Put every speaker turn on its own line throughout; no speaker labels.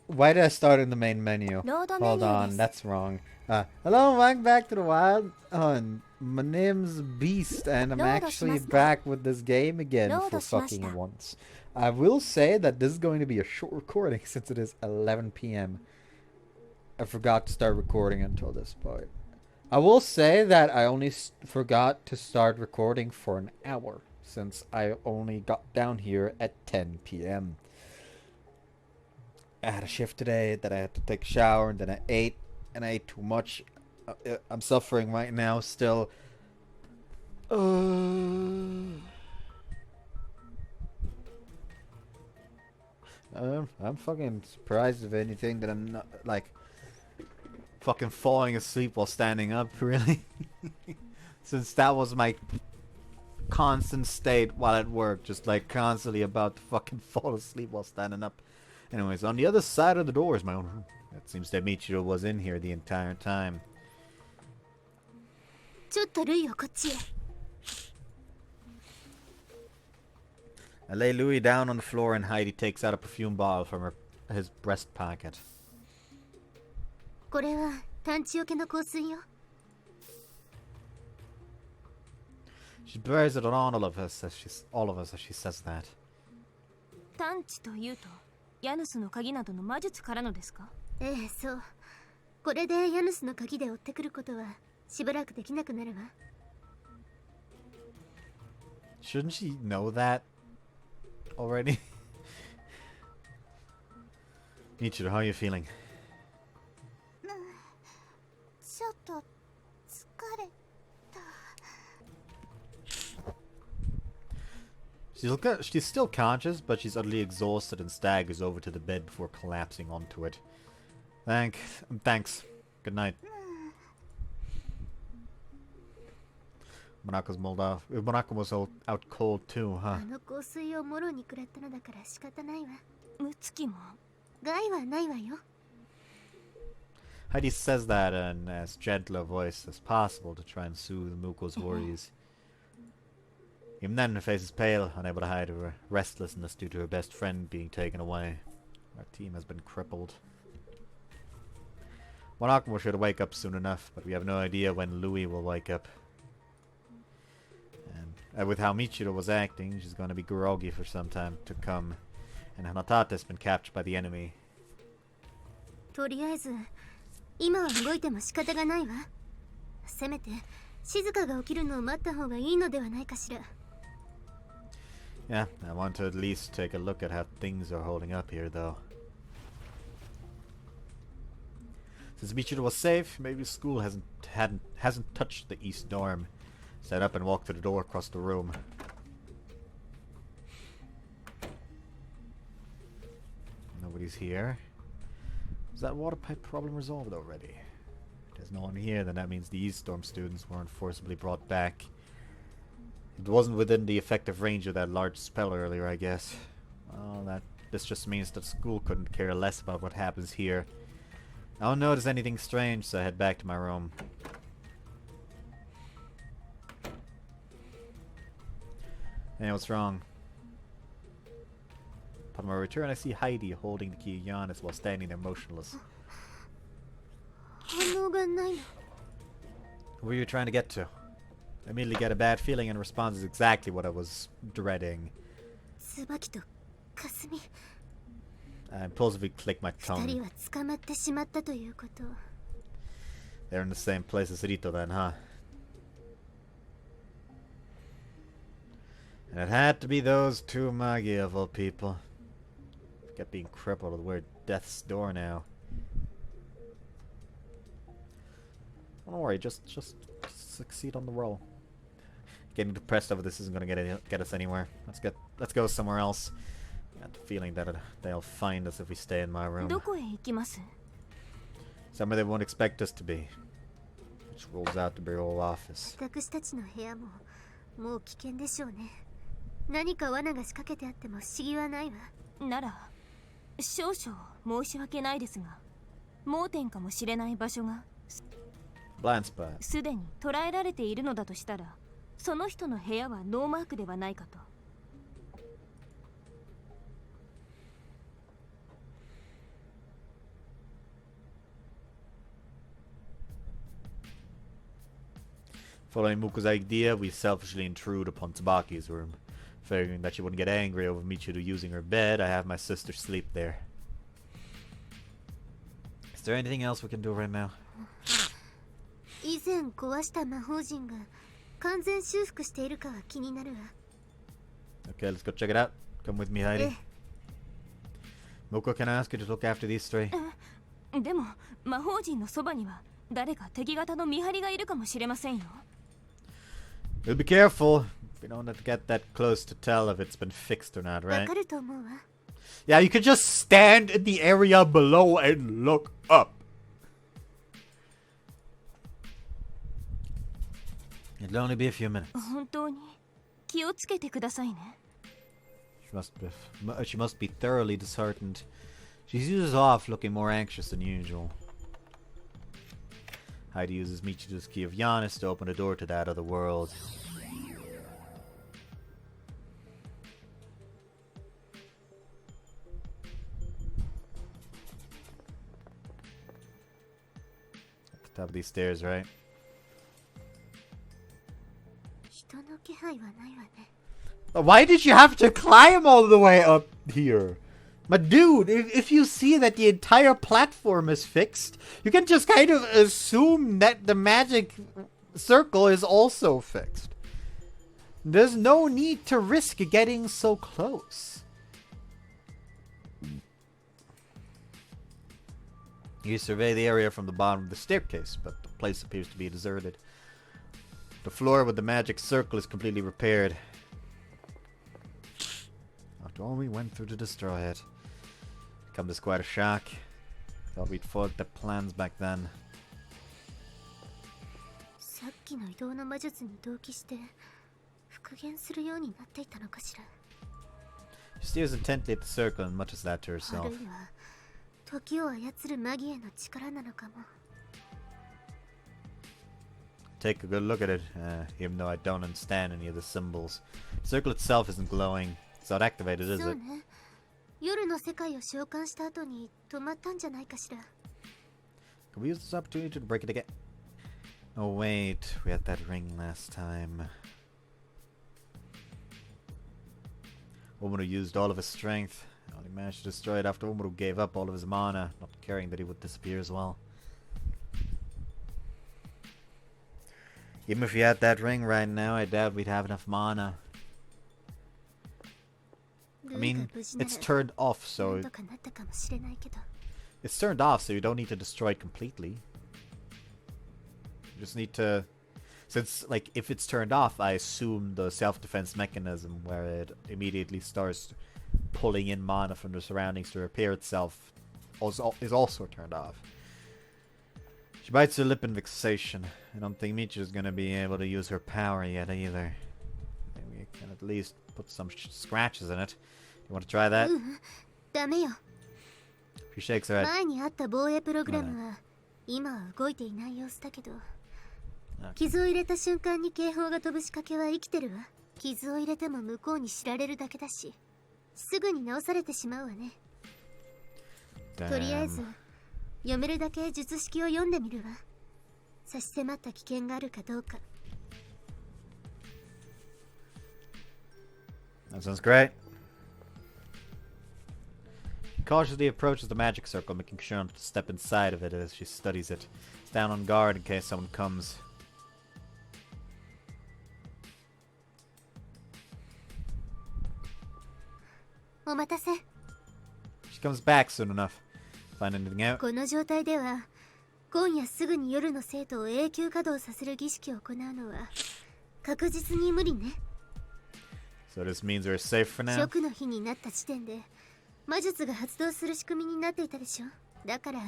Why did I start in the main menu? Hold on, that's wrong. Hello, welcome back to the wild. My name's Beast, and I'm actually back with this game again for fucking once. I will say that this is going to be a short recording since it is 11 p.m. I forgot to start recording until this point. I will say that I only forgot to start recording for an hour since I only got down here at 10 p.m. I had a shift today, then I had to take a shower, and then I ate, and I ate too much. I'm suffering right now still. I'm fucking surprised if anything that I'm not, like, fucking falling asleep while standing up, really. Since that was my constant state while at work, just like constantly about to fucking fall asleep while standing up. Anyways, on the other side of the door is my own room. It seems that Michiro was in here the entire time. I lay Louis down on the floor and Heidi takes out a perfume bottle from his breast pocket. She bears it on all of us as she says that.
探知というと、ヤヌスの鍵などの魔術からのですか？ええ、そう。これでヤヌスの鍵で追ってくることはしばらくできなくなるわ。
Shouldn't she know that already? Michiro, how are you feeling?
ちょっと疲れた。
She's still conscious, but she's utterly exhausted and staggers over to the bed before collapsing onto it. Thanks. Good night. Monaco's mulled off. Monaco was out cold too, huh? Heidi says that in as gentle a voice as possible to try and soothe Muko's worries. Even then, her face is pale, unable to hide her restlessness due to her best friend being taken away. Our team has been crippled. Monaco should wake up soon enough, but we have no idea when Louis will wake up. And with how Michiro was acting, she's going to be groggy for some time to come. And Hanatata has been captured by the enemy. Yeah, I want to at least take a look at how things are holding up here, though. Since Michiro was safe, maybe school hasn't touched the east dorm. Set up and walk to the door across the room. Nobody's here. Is that water pipe problem resolved already? If there's no one here, then that means the East Storm students weren't forcibly brought back. It wasn't within the effective range of that large spell earlier, I guess. Well, this just means that school couldn't care less about what happens here. I don't notice anything strange, so I head back to my room. Hey, what's wrong? Upon my return, I see Heidi holding the key of Giannis while standing there motionless. What were you trying to get to? I immediately get a bad feeling and response is exactly what I was dreading. I impulsively click my tongue. They're in the same place as Rito then, huh? And it had to be those two Magi of all people. I kept being crippled. We're at death's door now. Don't worry, just succeed on the roll. Getting depressed over this isn't gonna get us anywhere. Let's go somewhere else. I got the feeling that they'll find us if we stay in my room. Somewhere they won't expect us to be. Which rolls out to be our old office.
何か罠が仕掛けてあっても不思議はないわ。なら、少々申し訳ないですが、盲点かもしれない場所がすでに捉えられているのだとしたら、その人の部屋はノーマークではないかと。
Following Muko's idea, we selfishly intrude upon Tsubaki's room. Figuring that she wouldn't get angry over Michiru using her bed, I have my sister sleep there. Is there anything else we can do right now?
以前壊した魔法陣が完全修復しているかは気になるわ。
Okay, let's go check it out. Come with me, Heidi. Muko, can I ask you to look after these three?
でも魔法陣のそばには誰か敵方の見張りがいるかもしれませんよ。
We'll be careful. We don't have to get that close to tell if it's been fixed or not, right?
わかると思うわ。
Yeah, you could just stand in the area below and look up. It'll only be a few minutes.
本当に気をつけてくださいね。
She must be thoroughly disheartened. She uses off, looking more anxious than usual. Heidi uses Michiru's key of Giannis to open a door to that other world. At the top of these stairs, right?
人の気配はないわね。
Why did you have to climb all the way up here? But dude, if you see that the entire platform is fixed, you can just kind of assume that the magic circle is also fixed. There's no need to risk getting so close. You survey the area from the bottom of the staircase, but the place appears to be deserted. The floor with the magic circle is completely repaired. After all we went through to destroy it. Come as quite a shock. Thought we'd foiled the plans back then.
さっきの移動の魔術に同期して復元するようになっていたのかしら。
She stares intently at the circle and mutters that to herself.
あるいは時を操るマギへの力なのかも。
Take a good look at it, even though I don't understand any of the symbols. The circle itself isn't glowing. It's not activated, is
そう
it?
ね。夜の世界を召喚した後に止まったんじゃないかしら。
Can we use this opportunity to break it again? Oh wait, we had that ring last time. Umaru used all of his strength. Only managed to destroy it after Umaru gave up all of his mana, not caring that he would disappear as well. Even if we had that ring right now, I doubt we'd have enough mana. I mean, it's turned off, so... It's turned off, so you don't need to destroy it completely. You just need to... Since, like, if it's turned off, I assume the self-defense mechanism where it immediately starts pulling in mana from the surroundings to repair itself is also turned off. She bites her lip in vexation. I don't think Michiru's gonna be able to use her power yet either. Maybe we can at least put some scratches in it. You want to try that?
ダメよ。
She shakes her head.
前にあった防衛プログラムは今は動いていない様子だけど、傷を入れた瞬間に警報が飛ぶ仕掛けは生きてるわ。傷を入れても向こうに知られるだけだし、すぐに直されてしまうわね。とりあえず読めるだけ術式を読んでみるわ。差し迫った危険があるかどうか。
That sounds great. She cautiously approaches the magic circle, making sure not to step inside of it as she studies it. Stand on guard in case someone comes. She comes back soon enough. Find anything out?
この状態では今夜すぐに夜の生徒を永久稼働させる儀式を行うのは確実に無理ね。
So this means we're safe for now?
食の日になった時点で魔術が発動する仕組みになっていたでしょ。だから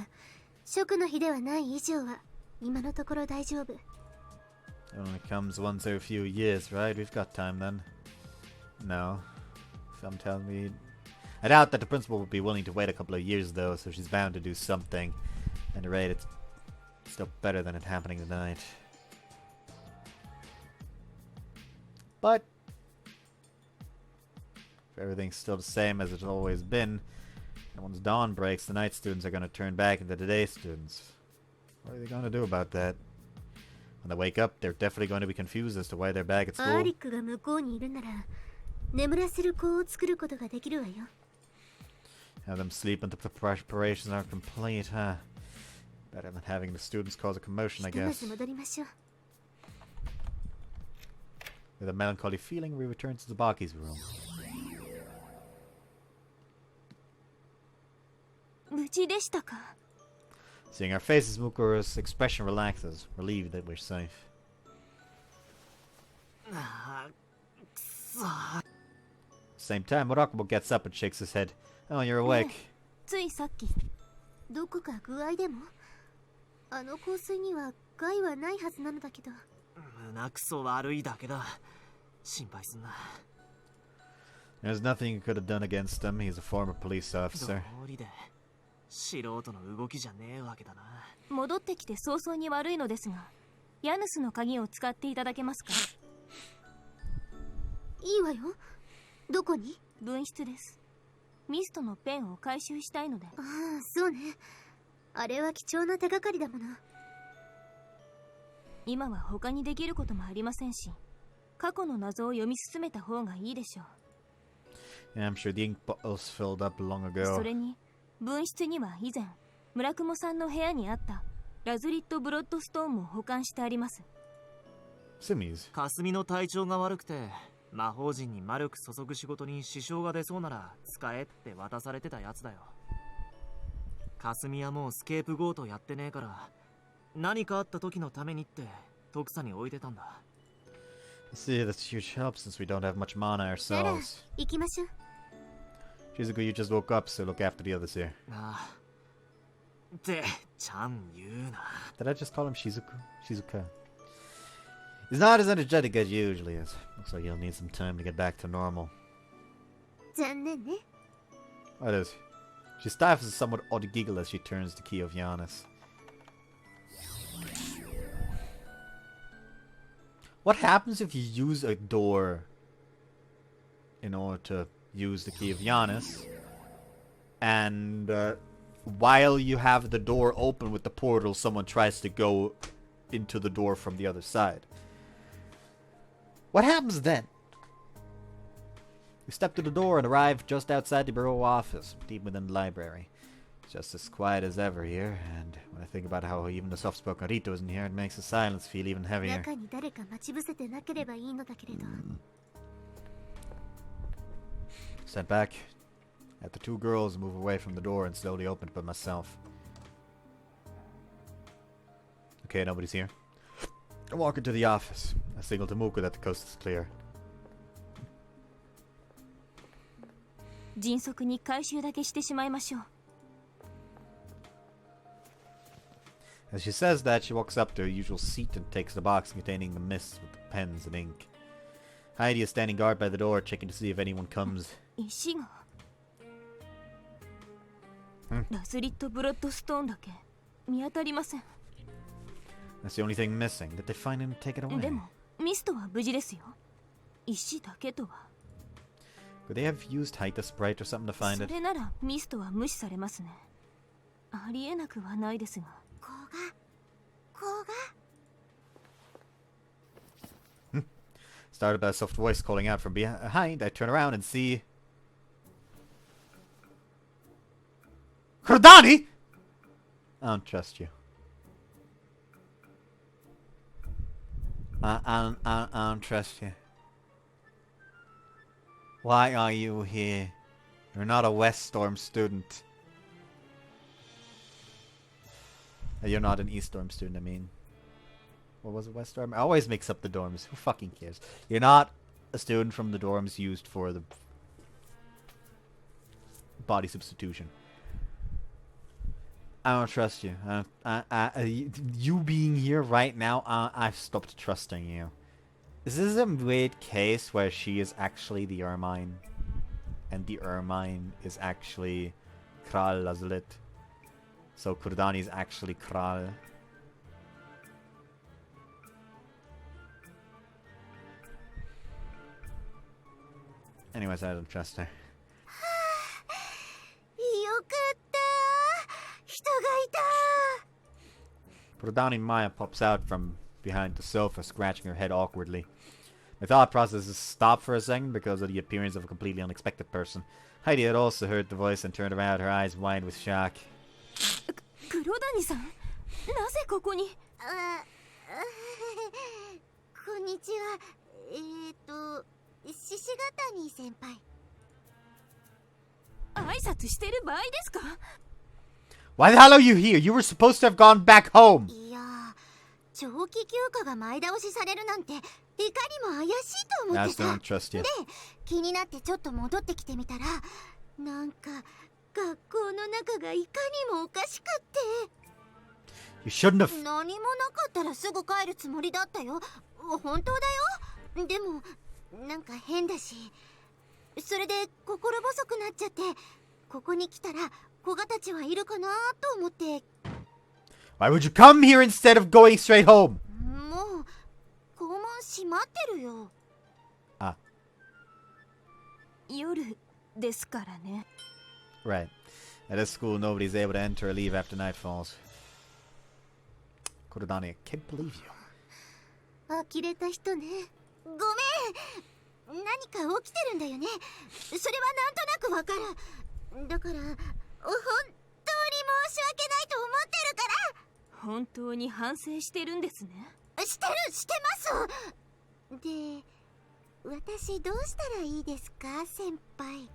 食の日ではない以上は今のところ大丈夫。
It only comes once every few years, right? We've got time then. No. Some tell me... I doubt that the principal would be willing to wait a couple of years though, so she's bound to do something. At any rate, it's still better than it happening tonight. But... if everything's still the same as it's always been, and once dawn breaks, the night students are going to turn back into the day students. What are they going to do about that? When they wake up, they're definitely going to be confused as to why they're back at school. Have them sleep until the preparations are complete, huh? Better than having the students cause a commotion, I guess. With a melancholy feeling, we return to Tsubaki's room. Seeing our faces, Mukura's expression relaxes, relieved that we're safe. Same time, Murakumo gets up and shakes his head. Oh, you're awake. There's nothing you could have done against him. He's a former police officer.
素人の動きじゃねえわけだな。
戻ってきて早々に悪いのですが、ヤヌスの鍵を使っていただけますか？いいわよ。どこに？分室です。ミストのペンを回収したいので。ああ、そうね。あれは貴重な手がかりだもの。今は他にできることもありませんし、過去の謎を読み進めた方がいいでしょう。
Yeah, I'm sure the ink bottles filled up long ago.
それに。分室には以前村雲さんの部屋にあったラズリットブロッドストーンも保管してあります。
霞の体調が悪くて魔法陣に魔力注ぐ仕事に支障が出そうなら使えって渡されてたやつだよ。霞はもうスケープゴートやってねえから何かあった時のためにって徳さに置いてたんだ。
See, that's a huge help since we don't have much mana ourselves.
行きましょう。
Shizuku, you just woke up, so look after the others here.
Did
I just call him Shizuku? Shizuka. He's not as energetic as he usually is. Looks like he'll need some time to get back to normal. What is? She stifles a somewhat odd giggle as she turns the key of Giannis. What happens if you use a door in order to use the key of Giannis, and while you have the door open with the portal, someone tries to go into the door from the other side? What happens then? We step to the door and arrive just outside the bureau office, deep within the library. It's just as quiet as ever here, and when I think about how even the soft-spoken Rito isn't here, it makes the silence feel even heavier. Step back at the two girls, move away from the door and slowly open it by myself. Okay, nobody's here. I walk into the office. I signal to Muku that the coast is clear.
迅速に回収だけしてしまいましょう。
As she says that, she walks up to her usual seat and takes the box containing the mists with the pens and ink. Heidi is standing guard by the door, checking to see if anyone comes.
石がラズリットブロッドストーンだけ見当たりません。
That's the only thing missing. Did they find him and take it away?
でもミストは無事ですよ。石だけとは。
Could they have used Haita Sprite or something to find it?
それならミストは無視されますね。ありえなくはないですが。
Started by a soft voice calling out from behind. I turn around and see... Kordani! I don't trust you. I don't trust you. Why are you here? You're not a West Storm student. You're not an East Storm student, I mean. What was it, West Storm? I always mix up the dorms. Who fucking cares? You're not a student from the dorms used for the body substitution. I don't trust you. You being here right now, I've stopped trusting you. Is this a weird case where she is actually the Ermine, and the Ermine is actually Kral Lazlit? So Kurdani is actually Kral. Anyways, I don't trust her. Kurdani Maya pops out from behind the sofa, scratching her head awkwardly. My thought processes stopped for a second because of the appearance of a completely unexpected person. Heidi had also heard the voice and turned around, her eyes wide with shock.
黒谷さん、なぜここに？こんにちは。獅子谷先輩。挨拶してる場合ですか？
Why the hell are you here? You were supposed to have gone back home.
いや、長期休暇が前倒しされるなんていかにも怪しいと思ってさ。
Don't trust you.
で、気になってちょっと戻ってきてみたら、なんか学校の中がいかにもおかしくって。
You shouldn't have.
何もなかったらすぐ帰るつもりだったよ。本当だよ。でもなんか変だし、それで心細くなっちゃって、ここに来たら子がたちはいるかなと思って。
Why would you come here instead of going straight home?
もう校門閉まってるよ。
あ、
夜ですからね。
Right. At this school, nobody's able to enter or leave after night falls. Kurodani, I can't believe you.
呆れた人ね。ごめん。何か起きてるんだよね。それはなんとなくわかる。だから本当に申し訳ないと思ってるから。本当に反省してるんですね。してます。で、私どうしたらいいですか、先輩。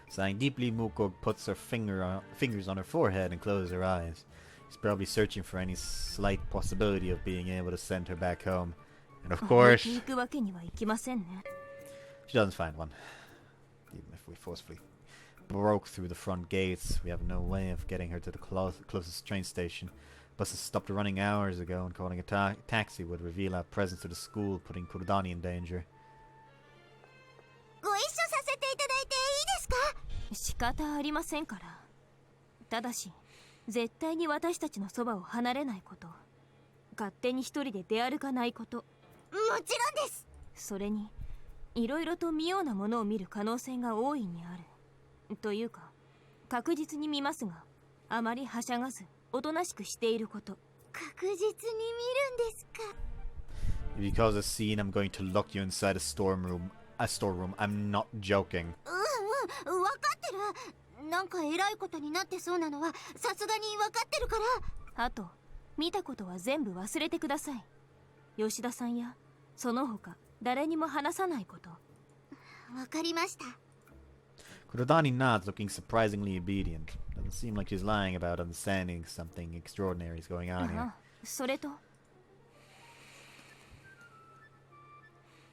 Sighing deeply, Muko puts her fingers on her forehead and closes her eyes. She's probably searching for any slight possibility of being able to send her back home. And of course, she doesn't find one. Even if we forcefully broke through the front gates, we have no way of getting her to the closest train station. Buses stopped running hours ago, and calling a taxi would reveal our presence to the school, putting Kurodani in danger.
ご一緒させていただいていいですか？仕方ありませんから。ただし、絶対に私たちのそばを離れないこと。勝手に一人で出歩かないこと。もちろんです。それに、いろいろと妙なものを見る可能性が大いにある。というか、確実に見ますが、あまりはしゃがず、おとなしくしていること。確実に見るんですか？
Because of the scene, I'm going to lock you inside a storeroom. I'm not joking.
わかってる。なんか偉いことになってそうなのはさすがにわかってるから。あと、見たことは全部忘れてください。吉田さんやその他誰にも話さないこと。わかりました。
Kurodani nods, looking surprisingly obedient. Doesn't seem like she's lying about understanding something extraordinary is going on here.
それと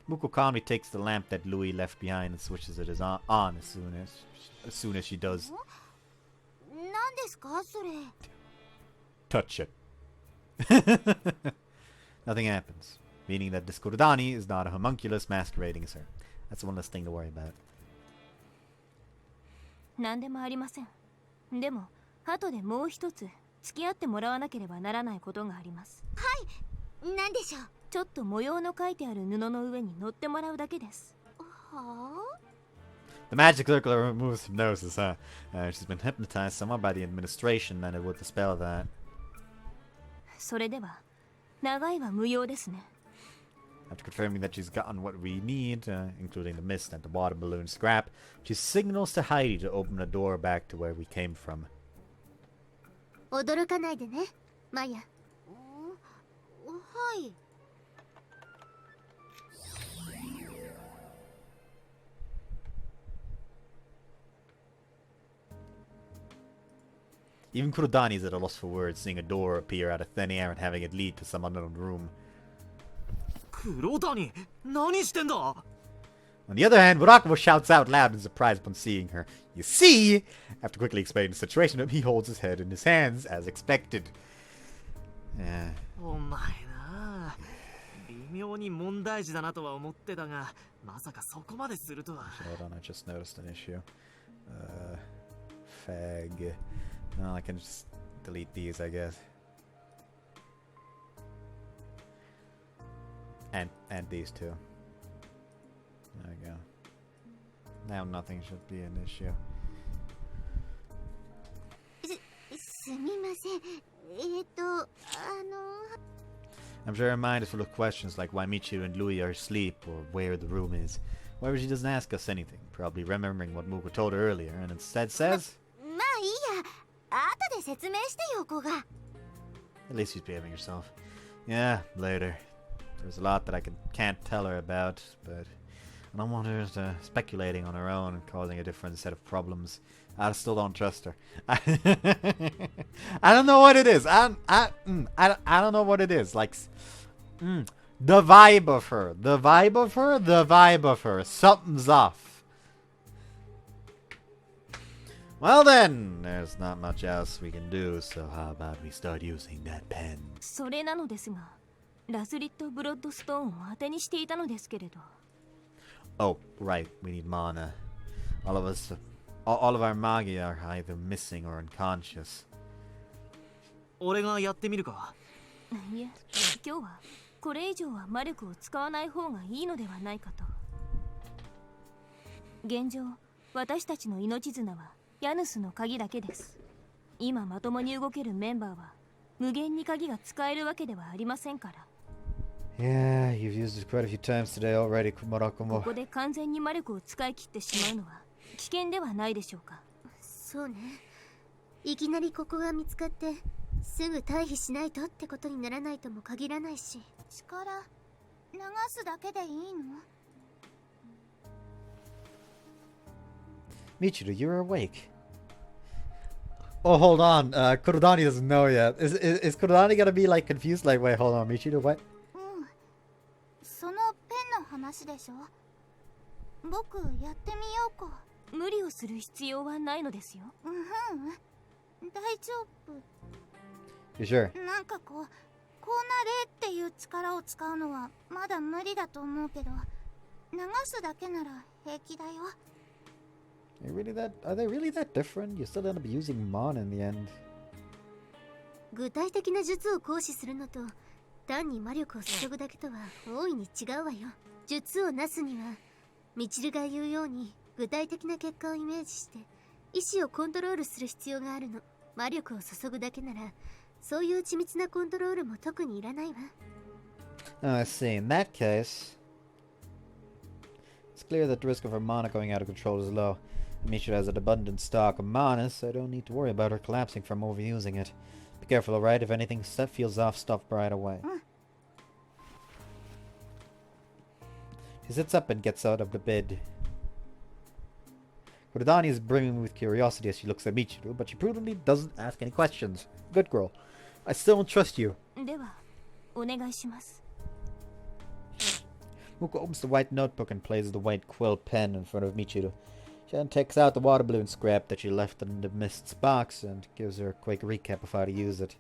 Muko calmly takes the lamp that Louis left behind and switches it on as soon as she does.
何ですかそれ？
Touch it. Nothing happens, meaning that this Kurodani is not a homunculus masquerading as her. That's one less thing to worry about.
何でもありません。でも、後でもう一つ付き合ってもらわなければならないことがあります。はい、何でしょう？ちょっと模様の書いてある布の上に乗ってもらうだけです。はあ？
The magic circle removes hypnosis, huh? She's been hypnotized somewhat by the administration, and it would dispel that.
それでは、長いは無用ですね。
After confirming that she's gotten what we need, including the mist and the water balloon scrap, she signals to Heidi to open the door back to where we came from.
驚かないでね、マヤ。はい。
Even Kurodani is at a loss for words, seeing a door appear out of thin air and having it lead to some unknown room.
Kurodani, 何してんだ?
On the other hand, Murakumo shouts out loud in surprise upon seeing her. You see? After quickly explaining the situation, he holds his head in his hands, as expected.
お前な、微妙に問題児だなとは思ってたが、まさかそこまでするとは。
Hold on, I just noticed an issue. Fag. No, I can just delete these, I guess. And these two. There we go. Now nothing should be an issue.
す
I'm sure her mind is full of questions like why Michiru and Louis are asleep or where the room is. However, she doesn't ask us anything, probably remembering what Muko told her earlier, and instead says... At least she's behaving herself. Yeah, later. There's a lot that I can't tell her about, but I don't want her to speculating on her own and causing a different set of problems. I still don't trust her. I don't know what it is. I don't know what it is. Like, the vibe of her. The vibe of her. The vibe of her. Something's off. Well then, there's not much else we can do, so how about we start using that pen?
それなのですが、ラスリット・ブロッドストーンを当てにしていたのですけれど。
Oh, right, we need mana. All of our magi are either missing or unconscious.
俺がやってみるか。
いえ、今日はこれ以上は魔力を使わない方がいいのではないかと。現状、私たちの命綱はヤヌスの鍵だけです。今まともに動けるメンバーは無限に鍵が使えるわけではありませんから。
Yeah, you've used it quite a few times today already, Kumarakumo.
ここで完全に魔力を使い切ってしまうのは危険ではないでしょうか。そうね。いきなりここが見つかってすぐ退避しないとってことにならないとも限らないし。力流すだけでいいの
？Michiru, you're awake. Oh, hold on. Kurodani doesn't know yet. Is Kurodani gonna be like confused? Like, wait, hold on, Michiru, what?
そのペンの話でしょ。僕やってみようか。無理をする必要はないのですよ。大丈夫。
You sure?
なんかこうなれっていう力を使うのはまだ無理だと思うけど、流すだけなら平気だよ。
Are they really that different? You still end up using Mon in the end.
具体的な術を行使するのと単に魔力を注ぐだけとは大いに違うわよ。術をなすにはミチルが言うように具体的な結果をイメージして意志をコントロールする必要があるの。魔力を注ぐだけならそういう緻密なコントロールも特にいらないわ。
Oh, I see. In that case, it's clear that the risk of her mana going out of control is low. Michiru has an abundant stock of mana, so I don't need to worry about her collapsing from overusing it. Be careful, alright? If anything feels off, stop right away. She sits up and gets out of the bed. Kurodani is brimming with curiosity as she looks at Michiru, but she prudently doesn't ask any questions. Good girl. I still don't trust you.
では、お願いします。
Muko opens the white notebook and places the white quill pen in front of Michiru. She then takes out the water balloon scrap that she left in the mist's box and gives her a quick recap of how to use it.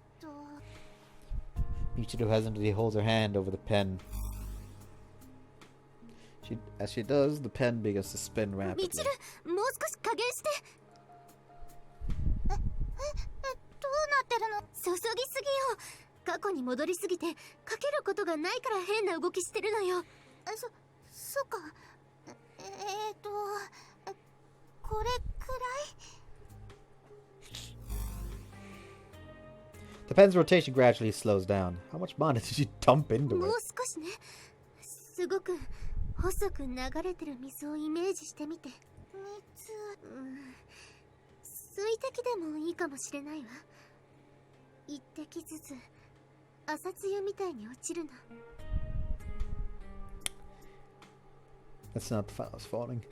Michiru hesitantly holds her hand over the pen. As she does, the pen begins to spin rapidly. Michiru, もう少し加減して。
どうなってるの？注ぎすぎよ。過去に戻りすぎてかけることがないから変な動きしてるのよ。そっか。これくらい？
The pen's rotation gradually slows down. How much mana did you dump into it?
もう少しね。すごく細く流れてる水をイメージしてみて。水、水滴でもいいかもしれないわ。一滴ずつ朝露みたいに落ちるの。
That's not the was falling.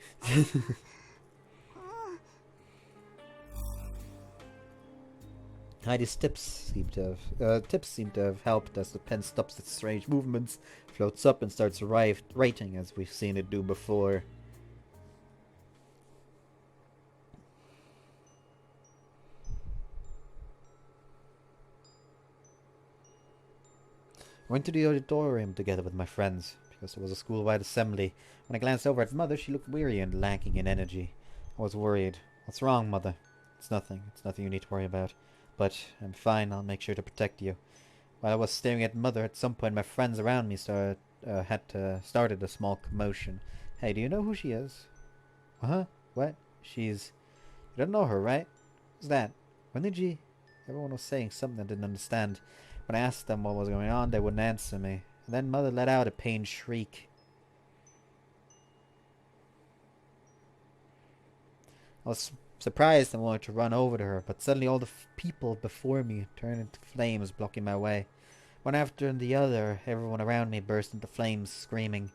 Heidi's tips seem to have helped as the pen stops its strange movements, floats up and starts writing as we've seen it do before. I went to the auditorium together with my friends, because there was a school-wide assembly. When I glanced over at Mother, she looked weary and lacking in energy. I was worried. What's wrong, Mother? It's nothing. It's nothing you need to worry about. But I'm fine. I'll make sure to protect you. While I was staring at Mother, at some point my friends around me started a small commotion. Hey, do you know who she is? Huh? What? She's... You don't know her, right? Who's that? When did she... Everyone was saying something I didn't understand. When I asked them what was going on, they wouldn't answer me. And then Mother let out a pained shriek. I was surprised and wanted to run over to her, but suddenly all the people before me turned into flames, blocking my way. One after the other, everyone around me burst into flames, screaming.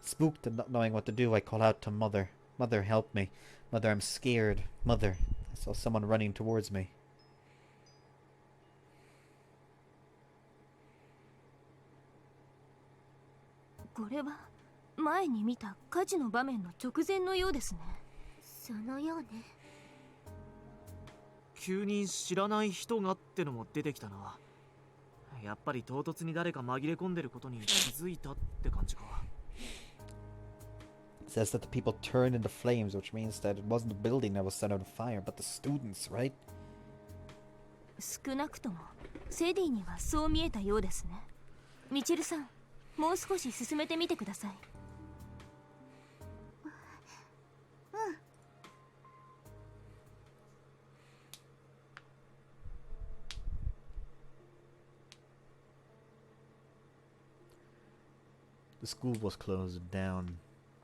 Spooked and not knowing what to do, I call out to Mother. Mother, help me. Mother, I'm scared. Mother. I saw someone running towards me.
This is前に見た火事の場面の直前のようですね。そのようね。
急に知らない人がってのも出てきたな。やっぱり唐突に誰か紛れ込んでることに気づいたって感じか。
It says that the people turned into flames, which means that it wasn't the building that was set on fire, but the students, right?
少なくともセディにはそう見えたようですね。ミチルさん、もう少し進めてみてください。
The school was closed down.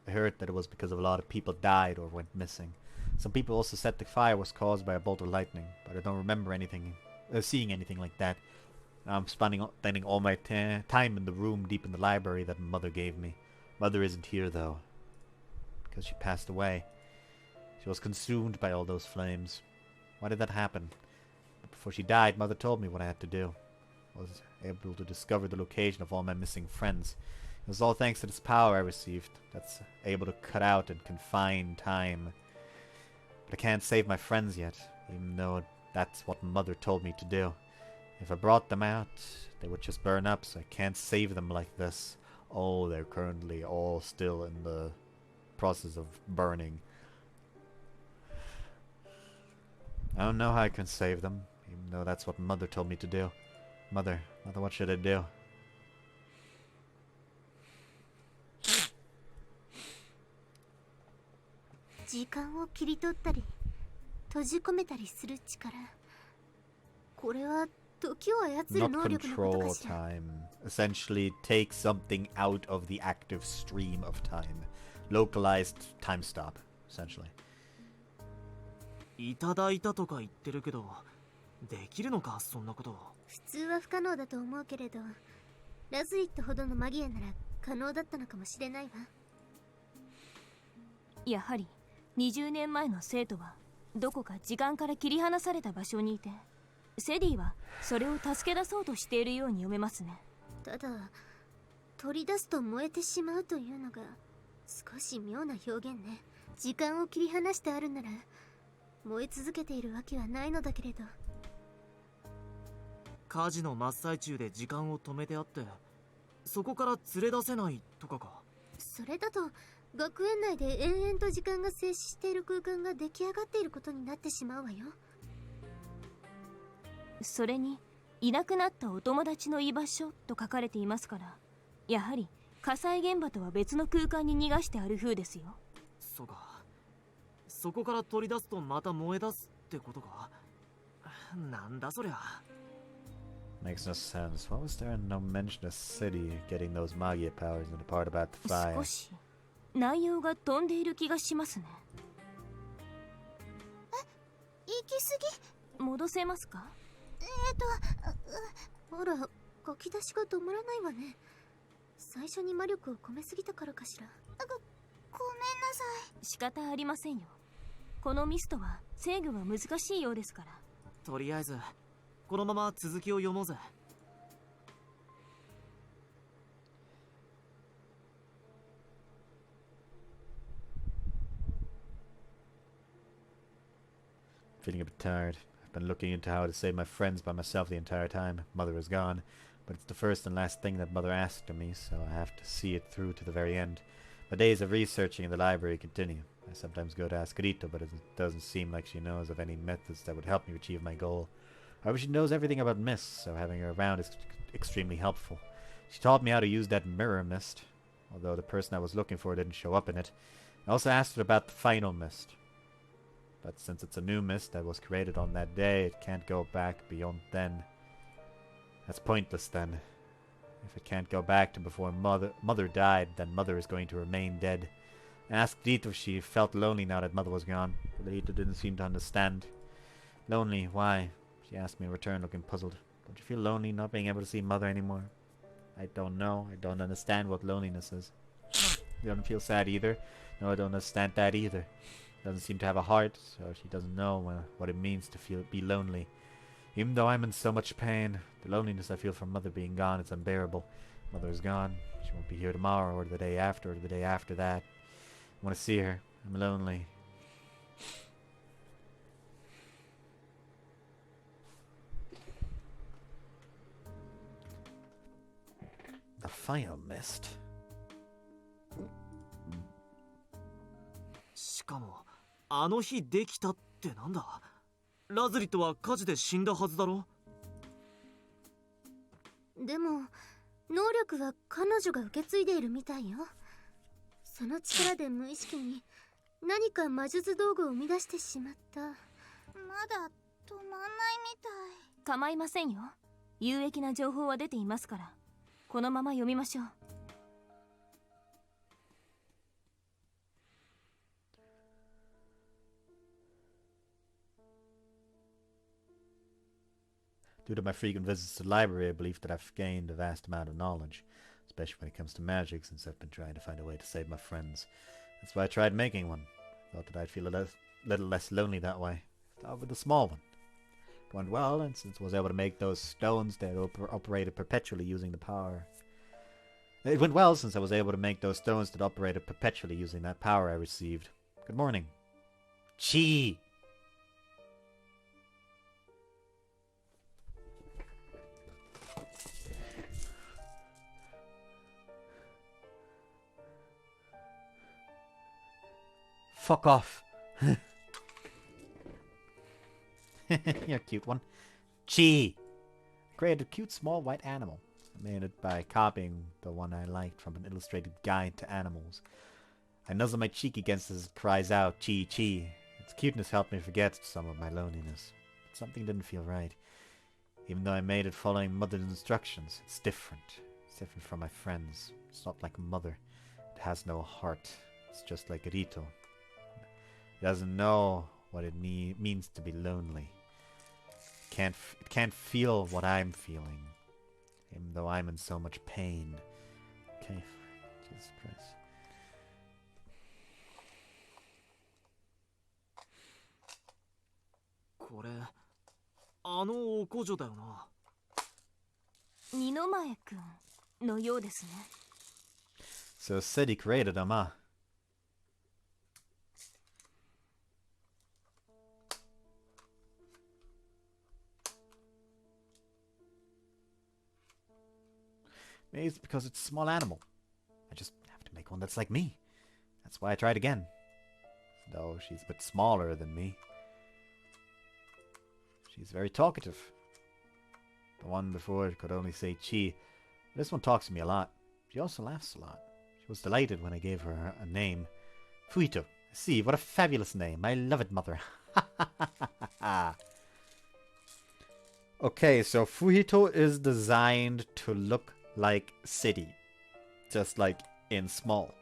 I heard that it was because of a lot of people died or went missing. Some people also said the fire was caused by a bolt of lightning, but I don't remember seeing anything like that. Now I'm spending all my time in the room deep in the library that Mother gave me. Mother isn't here though, because she passed away. She was consumed by all those flames. Why did that happen? But before she died, Mother told me what I had to do. I was able to discover the location of all my missing friends. It was all thanks to this power I received that's able to cut out and confine time. But I can't save my friends yet, even though that's what Mother told me to do. If I brought them out, they would just burn up, so I can't save them like this. Oh, they're currently all still in the process of burning. I don't know how I can save them, even though that's what Mother told me to do. Mother, what should I do?
時間を切り取ったり閉じ込めたりする力。これは時を操る能力のことかしら。
Not control time. Essentially take something out of the active stream of time. Localized time stop, essentially.
いただいたとか言ってるけど、できるのかそんなこと。
普通は不可能だと思うけれど、ラズリットほどのマギアなら可能だったのかもしれないわ。やはり20年前の生徒はどこか時間から切り離された場所にいて、セディはそれを助け出そうとしているように読めますね。ただ取り出すと燃えてしまうというのが少し妙な表現ね。時間を切り離してあるなら燃え続けているわけはないのだけれど。
火事の真っ最中で時間を止めてあって、そこから連れ出せないとかか。
それだと学園内で延々と時間が静止している空間が出来上がっていることになってしまうわよ。それにいなくなったお友達の居場所と書かれていますから、やはり火災現場とは別の空間に逃がしてある風ですよ。
そうか。そこから取り出すとまた燃え出すってことか。なんだそりゃ。
Makes no sense. Why was there no mention of city getting those Magia powers in the part about the fire?
少し内容が飛んでいる気がしますね。行き過ぎ。戻せますか？ほら、書き出しが止まらないわね。最初に魔力を込めすぎたからかしら。ごめんなさい。仕方ありませんよ。このミストは制御が難しいようですから。
とりあえずこのまま続きを読もうぜ。
Feeling a bit tired. I've been looking into how to save my friends by myself the entire time. Mother is gone, but it's the first and last thing that Mother asked of me, so I have to see it through to the very end. My days of researching in the library continue. I sometimes go to ask Rito, but it doesn't seem like she knows of any methods that would help me achieve my goal. However, she knows everything about mists, so having her around is extremely helpful. She taught me how to use that mirror mist, although the person I was looking for didn't show up in it. I also asked her about the final mist, But since it's a new mist that was created on that day, it can't go back beyond then. That's pointless then. If it can't go back to before Mother died, then Mother is going to remain dead. I asked Rita if she felt lonely now that Mother was gone, but Rita didn't seem to understand. Lonely? Why? She asked me in return, looking puzzled. Don't you feel lonely not being able to see Mother anymore? I don't know. I don't understand what loneliness is. You don't feel sad either? No, I don't understand that either. Doesn't seem to have a heart, so she doesn't know what it means to be lonely. Even though I'm in so much pain, the loneliness I feel from Mother being gone, it's unbearable. Mother is gone. She won't be here tomorrow, or the day after, or the day after that. I want to see her. I'm lonely. The fire mist.
しかもあの日できたってなんだ。ラズリットは火事で死んだはずだろ。
でも能力は彼女が受け継いでいるみたいよ。その力で無意識に何か魔術道具を生み出してしまった。まだ止まんないみたい。構いませんよ。有益な情報は出ていますから、このまま読みましょう。
Due to my frequent visits to the library, I believe that I've gained a vast amount of knowledge, especially when it comes to magic, since I've been trying to find a way to save my friends. That's why I tried making one. Thought that I'd feel a little less lonely that way. Start with a small one. It went well, and since I was able to make those stones that operated perpetually using the power... It went well since I was able to make those stones that operated perpetually using that power I received. Good morning. Chi! Fuck off. You're a cute one. Chi! Created a cute small white animal. I made it by copying the one I liked from an illustrated guide to animals. I nuzzle my cheek against it as it cries out, Chi Chi. Its cuteness helped me forget some of my loneliness. But something didn't feel right. Even though I made it following Mother's instructions, it's different. It's different from my friends. It's not like Mother. It has no heart. It's just like Rito. It doesn't know what it means to be lonely. It can't feel what I'm feeling, even though I'm in so much pain. Okay, Jesus Christ. So City created them, huh? Maybe it's because it's a small animal. I just have to make one that's like me. That's why I tried again. Though she's a bit smaller than me. She's very talkative. The one before could only say chi. This one talks to me a lot. She also laughs a lot. She was delighted when I gave her a name. Fuito. See, what a fabulous name. I love it, Mother. Okay, so Fuito is designed to look like City. Just like in small.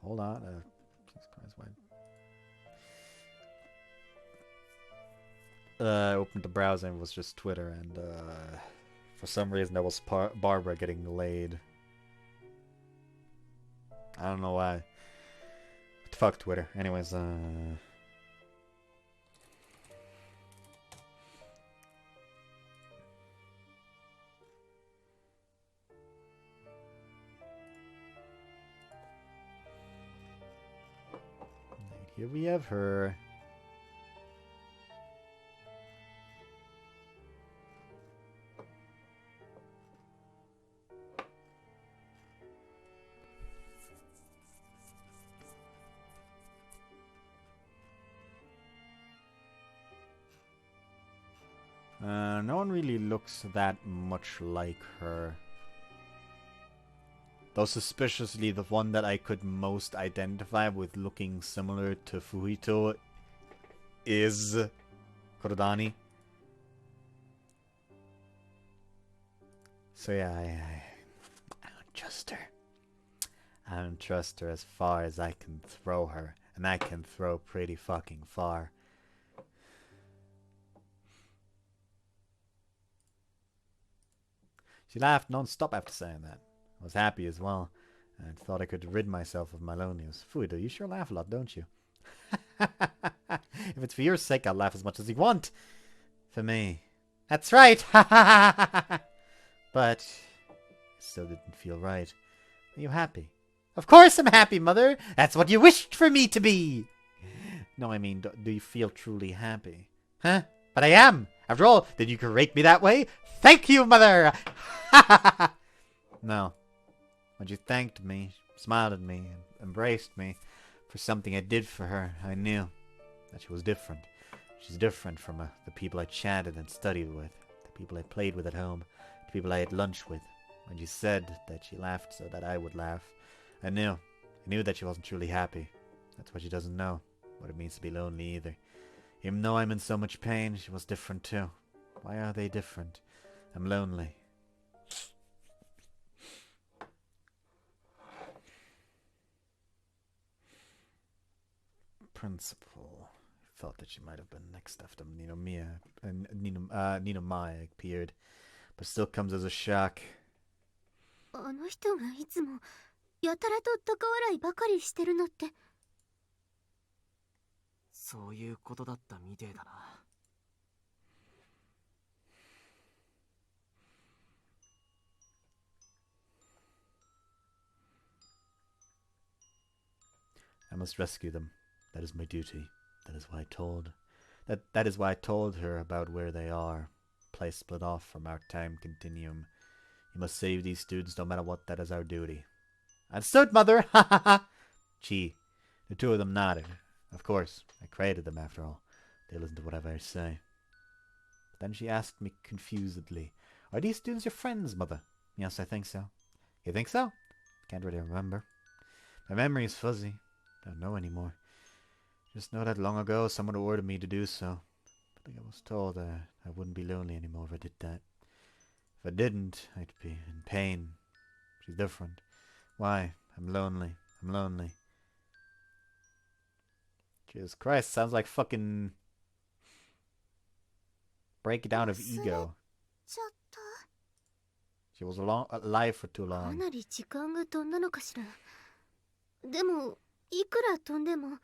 Hold on. Jesus Christ, why? I opened the browser and it was just Twitter, and for some reason there was Barbara getting laid. I don't know why. But fuck Twitter. Anyways, here we have her. No one really looks that much like her. Though suspiciously, the one that I could most identify with looking similar to Fujito is Korodani. So yeah, I don't trust her. I don't trust her as far as I can throw her. And I can throw pretty fucking far. She laughed non-stop after saying that. I was happy as well, and thought I could rid myself of my loneliness. Fuido, you sure laugh a lot, don't you? If it's for your sake, I'll laugh as much as you want. For me. That's right! But it still didn't feel right. Are you happy? Of course I'm happy, Mother! That's what you wished for me to be! No, I mean, do you feel truly happy? Huh? But I am! After all, did you create me that way? Thank you, Mother! No. When you thanked me, smiled at me, and embraced me for something I did for her, I knew that she was different. She's different from the people I chatted and studied with, the people I played with at home, the people I ate lunch with. When you said that she laughed so that I would laugh, I knew that she wasn't truly happy. That's why she doesn't know what it means to be lonely either. Even though I'm in so much pain, she was different too. Why are they different? I'm lonely. Principal thought that she might have been next after Nino Mai appeared, but still comes as a shock.
あの人がいつもやたらと高笑いばかりしてるのって。
そういうことだったみてえだな。
I must rescue them. That is my duty. That is why That is why I told her about where they are. Place split off from our time continuum. You must save these students no matter what. That is our duty. Understood, Mother! Ha ha ha! Gee. The two of them nodded. Of course, I created them after all. They listen to whatever I say. But then she asked me confusedly, are these students your friends, Mother? Yes, I think so. You think so? Can't really remember. My memory is fuzzy. Don't know anymore. Just know that long ago someone ordered me to do so. But I was told I wouldn't be lonely anymore if I did that. If I didn't, I'd be in pain. She's different. Why? I'm lonely. I'm lonely. Jesus Christ, sounds like fucking breakdown of ego. She was alive for too long.
かなり時間が飛んだのかしら。でもいくら飛んでも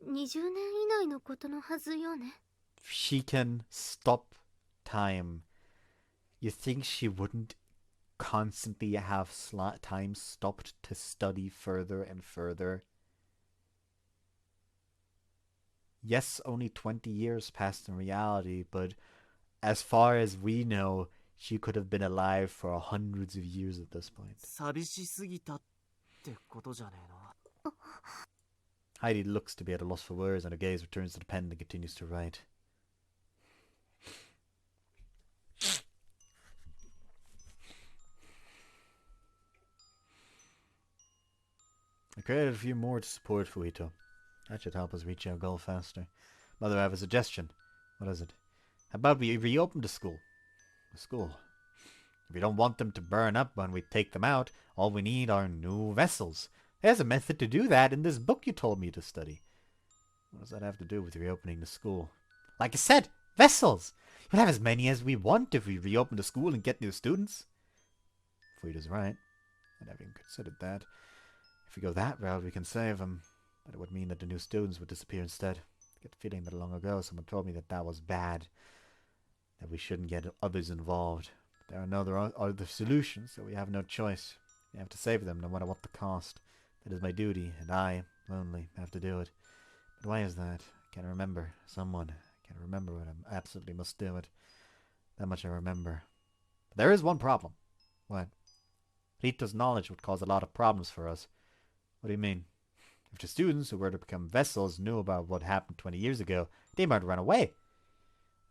20年以内のことのはずよね。
She can stop time. You think she wouldn't constantly have time stopped to study further and further? Yes, only 20 years passed in reality, but as far as we know, she could have been alive for hundreds of years at this point.
寂しすぎたってことじゃねえの。
Heidi looks to be at a loss for words, and her gaze returns to the pen and continues to write. I created a few more to support Fuito. That should help us reach our goal faster. Mother, I have a suggestion. What is it? How about we reopen the school? The school. If we don't want them to burn up when we take them out, all we need are new vessels. There's a method to do that in this book you told me to study. What does that have to do with reopening the school? Like I said, vessels! We'll have as many as we want if we reopen the school and get new students. Fuito's right. I never even considered that. If we go that route, we can save them. But it would mean that the new students would disappear instead. I get the feeling that long ago someone told me that that was bad. That we shouldn't get others involved. There are no other solutions, so we have no choice. We have to save them no matter what the cost. That is my duty, and I, lonely, have to do it. But why is that? I can't remember. I can't remember what I absolutely must do it. That much I remember. But there is one problem. What? Rito's knowledge would cause a lot of problems for us. What do you mean? If the students who were to become vessels knew about what happened 20 years ago, they might run away.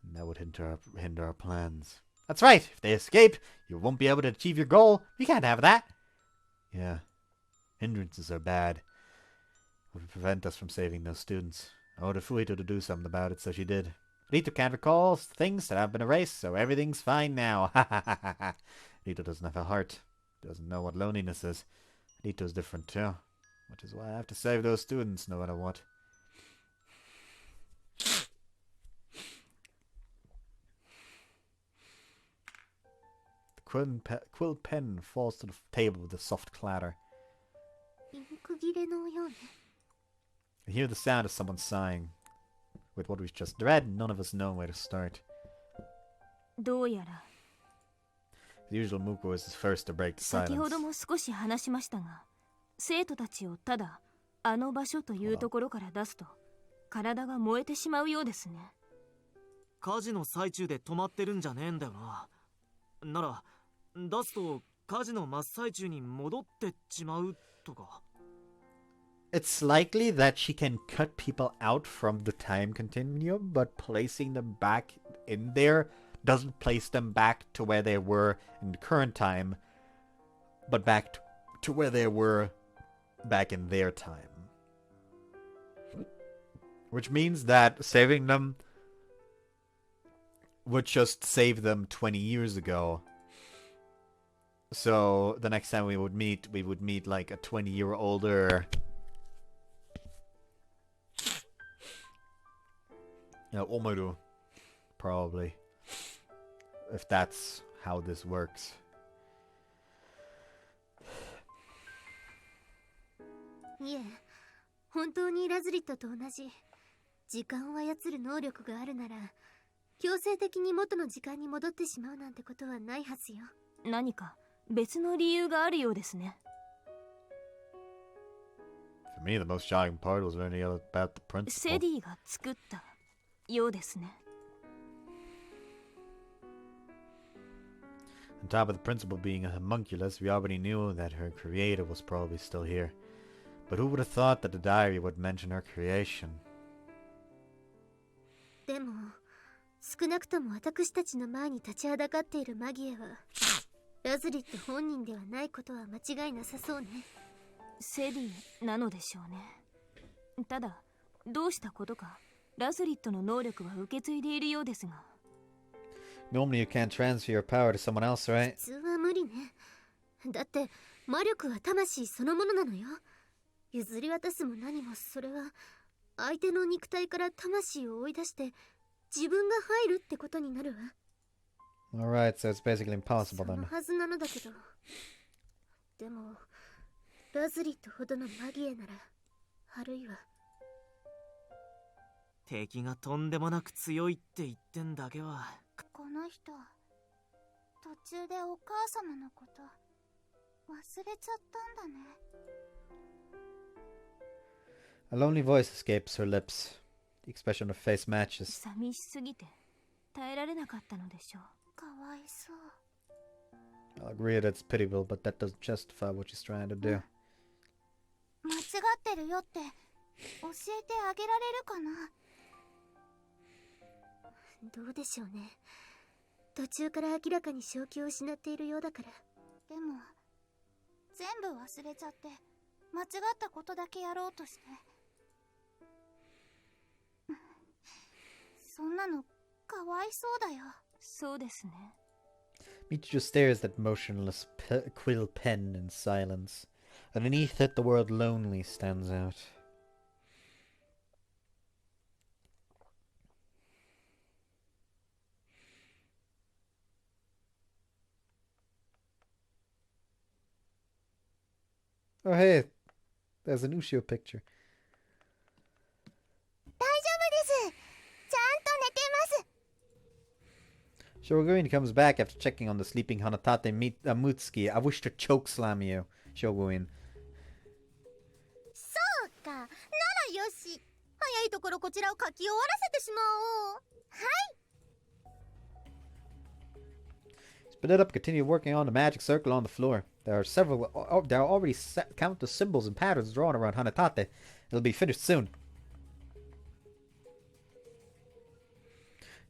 And that would hinder our plans. That's right! If they escape, you won't be able to achieve your goal. We can't have that! Yeah. Hindrances are bad. It would prevent us from saving those students. I ordered Fuito to do something about it, so she did. Rito can't recall things that have been erased, so everything's fine now. Ha ha ha ha ha. Rito doesn't have a heart. Doesn't know what loneliness is. Rito's different too. Which is why I have to save those students no matter what. The quill pen falls to the table with a soft clatter. I hear the sound of someone sighing. With what we've just read, none of us know where to start. The usual Muko is the first to break the silence. Hold on. It's likely that she can cut people out from the time continuum, but placing them back in there doesn't place them back to where they were in the current time, but back to where they were back in their time. Which means that saving them would just save them 20 years ago. So the next time we would meet like a 20-year older... Omaru, probably. If that's how this works.
Yeah, 本当にラズリットと同じ時間を操る能力があるなら強制的に元の時間に戻ってしまうなんてことはないはずよ。何か別の理由があるようですね。
For me, the most shocking part was learning about the principal.
セディが作ったようですね。
On top of the principal being a homunculus, we already knew that her creator was probably still here. But who would have thought that the diary would mention her creation?
でも、少なくとも私たちの前に立ちはだかっているマギエは、ラズリット本人ではないことは間違いなさそうね。セディなのでしょうね。ただ、どうしたことか。ラズリットの能力は受け継いでいるようですが。
Normally you can't transfer your power to someone else, right?
普通は無理ね。だって魔力は魂そのものなのよ。譲り渡すも何もそれは相手の肉体から魂を追い出して自分が入るってことになるわ。
Alright, so it's basically impossible then.
そのはずなのだけど。でもラズリットほどのマギエなら、あるいは
敵がとんでもなく強いって言ってんだけは。
この人途中でお母様のこと忘れちゃったんだね。
A lonely voice escapes her lips. The expression of face matches.
寂しすぎて耐えられなかったのでしょう。かわいそう。
I'll agree that it's pitiable, but that doesn't justify what she's trying to do.
間違ってるよって教えてあげられるかな。どうでしょうね。途中から明らかに正気を失っているようだから。でも全部忘れちゃって間違ったことだけやろうとして。そんなのかわいそうだよ。そうですね。
Michiru stares at motionless quill pen in silence. Underneath it, the word lonely stands out. Oh hey, there's an Ushio picture.
大丈夫です。ちゃんと寝てます。
Shoguin comes back after checking on the sleeping Hanatate Mutsuki. I wish to chokeslam you, Shoguin.
そうか。ならよし。早いところこちらを書き終わらせてしまおう。はい。
Split it up, continue working on the magic circle on the floor. There are already countless symbols and patterns drawn around Hanatate. It'll be finished soon.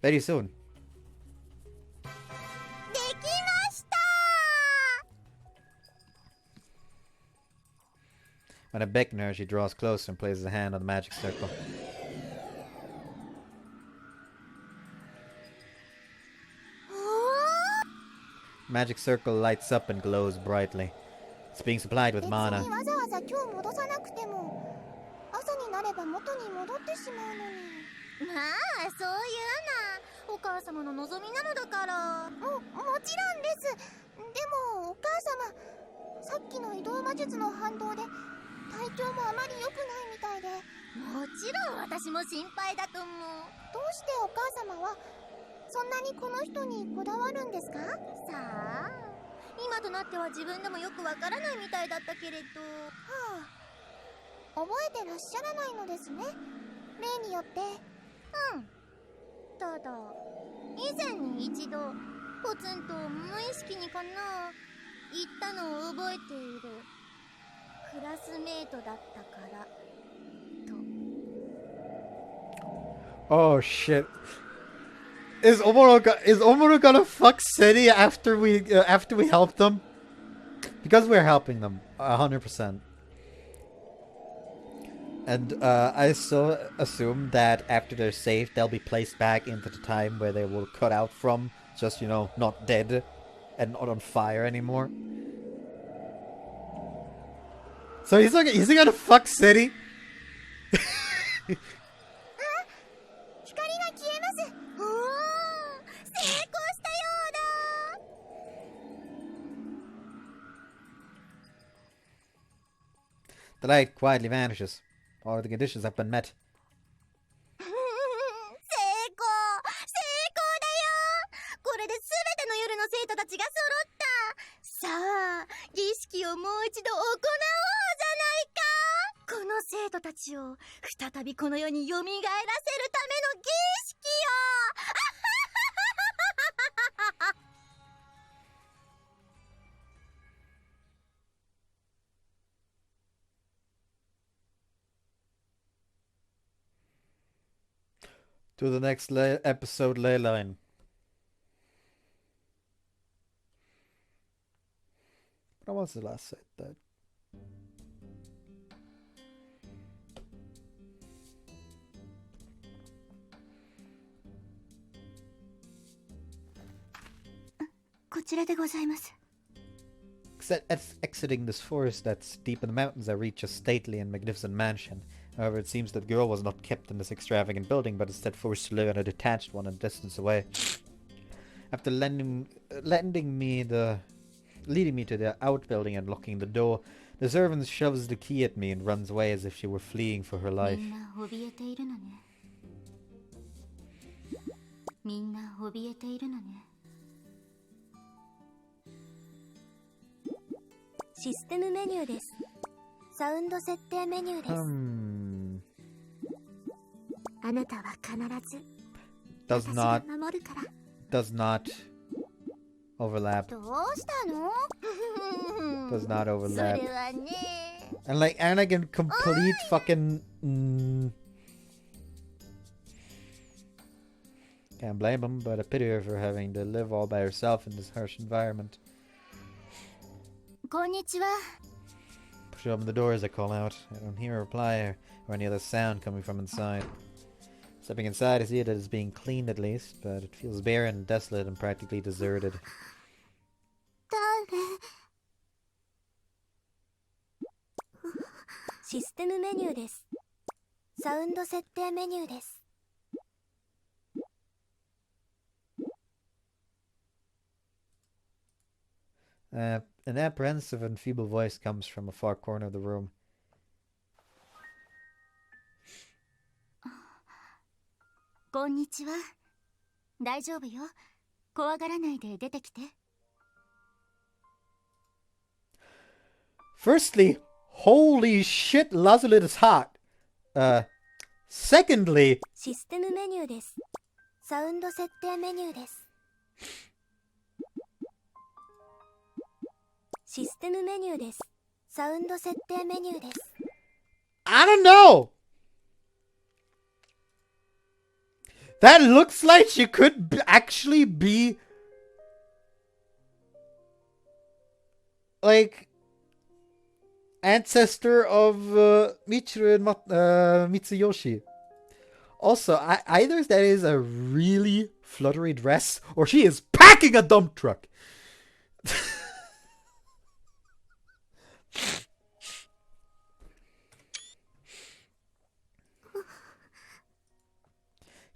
Very soon.
できました。
When I beckon her, she draws closer and places a hand on the magic circle. Magic circle lights up and glows brightly. It's being supplied with mana.
別にわざわざ今日戻さなくても朝になれば元に戻ってしまうのに。まあそういうな、お母様の望みなのだから。もちろんです。でもお母様、さっきの移動魔術の反動で体調もあまり良くないみたいで。もちろん私も心配だと思う。どうしてお母様はそんなにこの人にこだわるんですか？さあ、今となっては自分でもよくわからないみたいだったけれど。はあ、覚えてらっしゃらないのですね、例によって。うん。ただ以前に一度ポツンと無意識にかな言ったのを覚えている。クラスメートだったからと。
Oh shit. Is Omoro gonna fuck City after we help them? Because we're helping them 100%. And I so assume that after they're saved, they'll be placed back into the time where they were cut out from, just, you know, not dead and not on fire anymore. So he's gonna fuck City?
光が消えます。おお、成功したようだ。
The light quietly vanishes. All of the conditions have been met.
成功だよ。これで全ての夜の生徒たちが揃った。さあ、儀式をもう一度行おうじゃないか。この生徒たちを再びこの世に蘇らせるための儀式よ。
To the next episode, Ley-Line. What was the last set that? Exiting this forest that's deep in the mountains, I reach a stately and magnificent mansion. However, it seems that the girl was not kept in this extravagant building, but instead forced to live in a detached one a distance away. After leading me to the outbuilding and locking the door, the servant shoves the key at me and runs away as if she were fleeing for her life.
みんな怯えているのね。システムメニューです。サウンド設定メニューです。あなたは必ず
does not overlap.
どうしたの？
Does not overlap.
それはね。
And like in complete fucking can't blame him, but I pity her for having to live all by herself in this harsh environment.
こんにちは。
Push open the door as I call out. I don't hear a reply or any other sound coming from inside. Stepping inside, I see it as being cleaned at least, but it feels barren, desolate, and practically deserted.
システムメニューです。サウンド設定メニューです。
An apprehensive and feeble voice comes from a far corner of the room.
こんにちは。大丈夫よ。怖がらないで出てきて。
Firstly, holy shit, Lazarus is hot. Secondly,
システムメニューです。サウンド設定メニューです。システムメニューです。サウンド設定メニューです。
I don't know. That looks like she could actually be like ancestor of Michiru and Mitsuyoshi. Also, either that is a really fluttery dress, or she is packing a dump truck.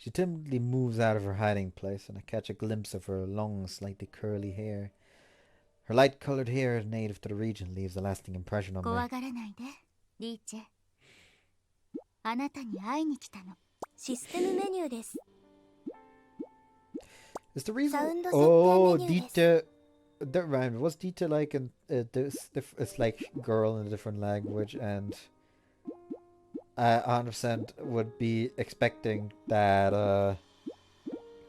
She timidly moves out of her hiding place, and I catch a glimpse of her long, slightly curly hair. Her light-colored hair, native to the region, leaves a lasting impression on me.
怖がらないで、リーチェ。あなたに会いに来たの。システムメニューです。
Is the reason? Oh, Dita. That rhymed. Was Dita like it's like girl in a different language, and I 100% would be expecting that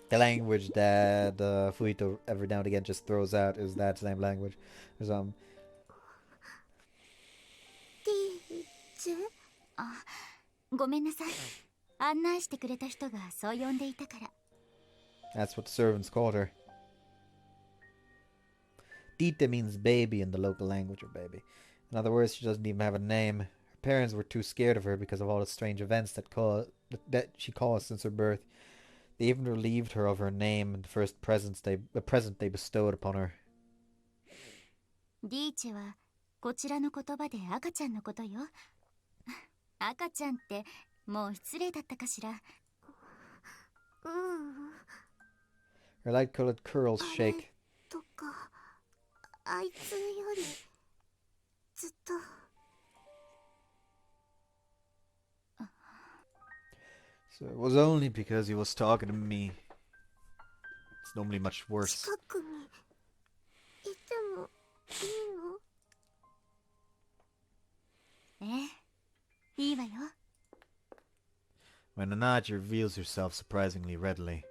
the language that Fuito every now and again just throws out is that same language or something.
リーチェ？あ、ごめんなさい。案内してくれた人がそう呼んでいたから。
That's what the servants called her. Dita means baby in the local language, or baby. In other words, she doesn't even have a name. Her parents were too scared of her because of all the strange events that she caused since her birth. They even relieved her of her name and the first present they bestowed upon her.
リーチェはこちらの言葉で赤ちゃんのことよ。赤ちゃんってもう失礼だったかしら。
Her light-colored curls shake.
とか、あいつよりずっと。
So it was only because he was talking to me. It's normally much worse.
近くにいてもいいの？いいわよ。
When Anaji reveals herself surprisingly readily,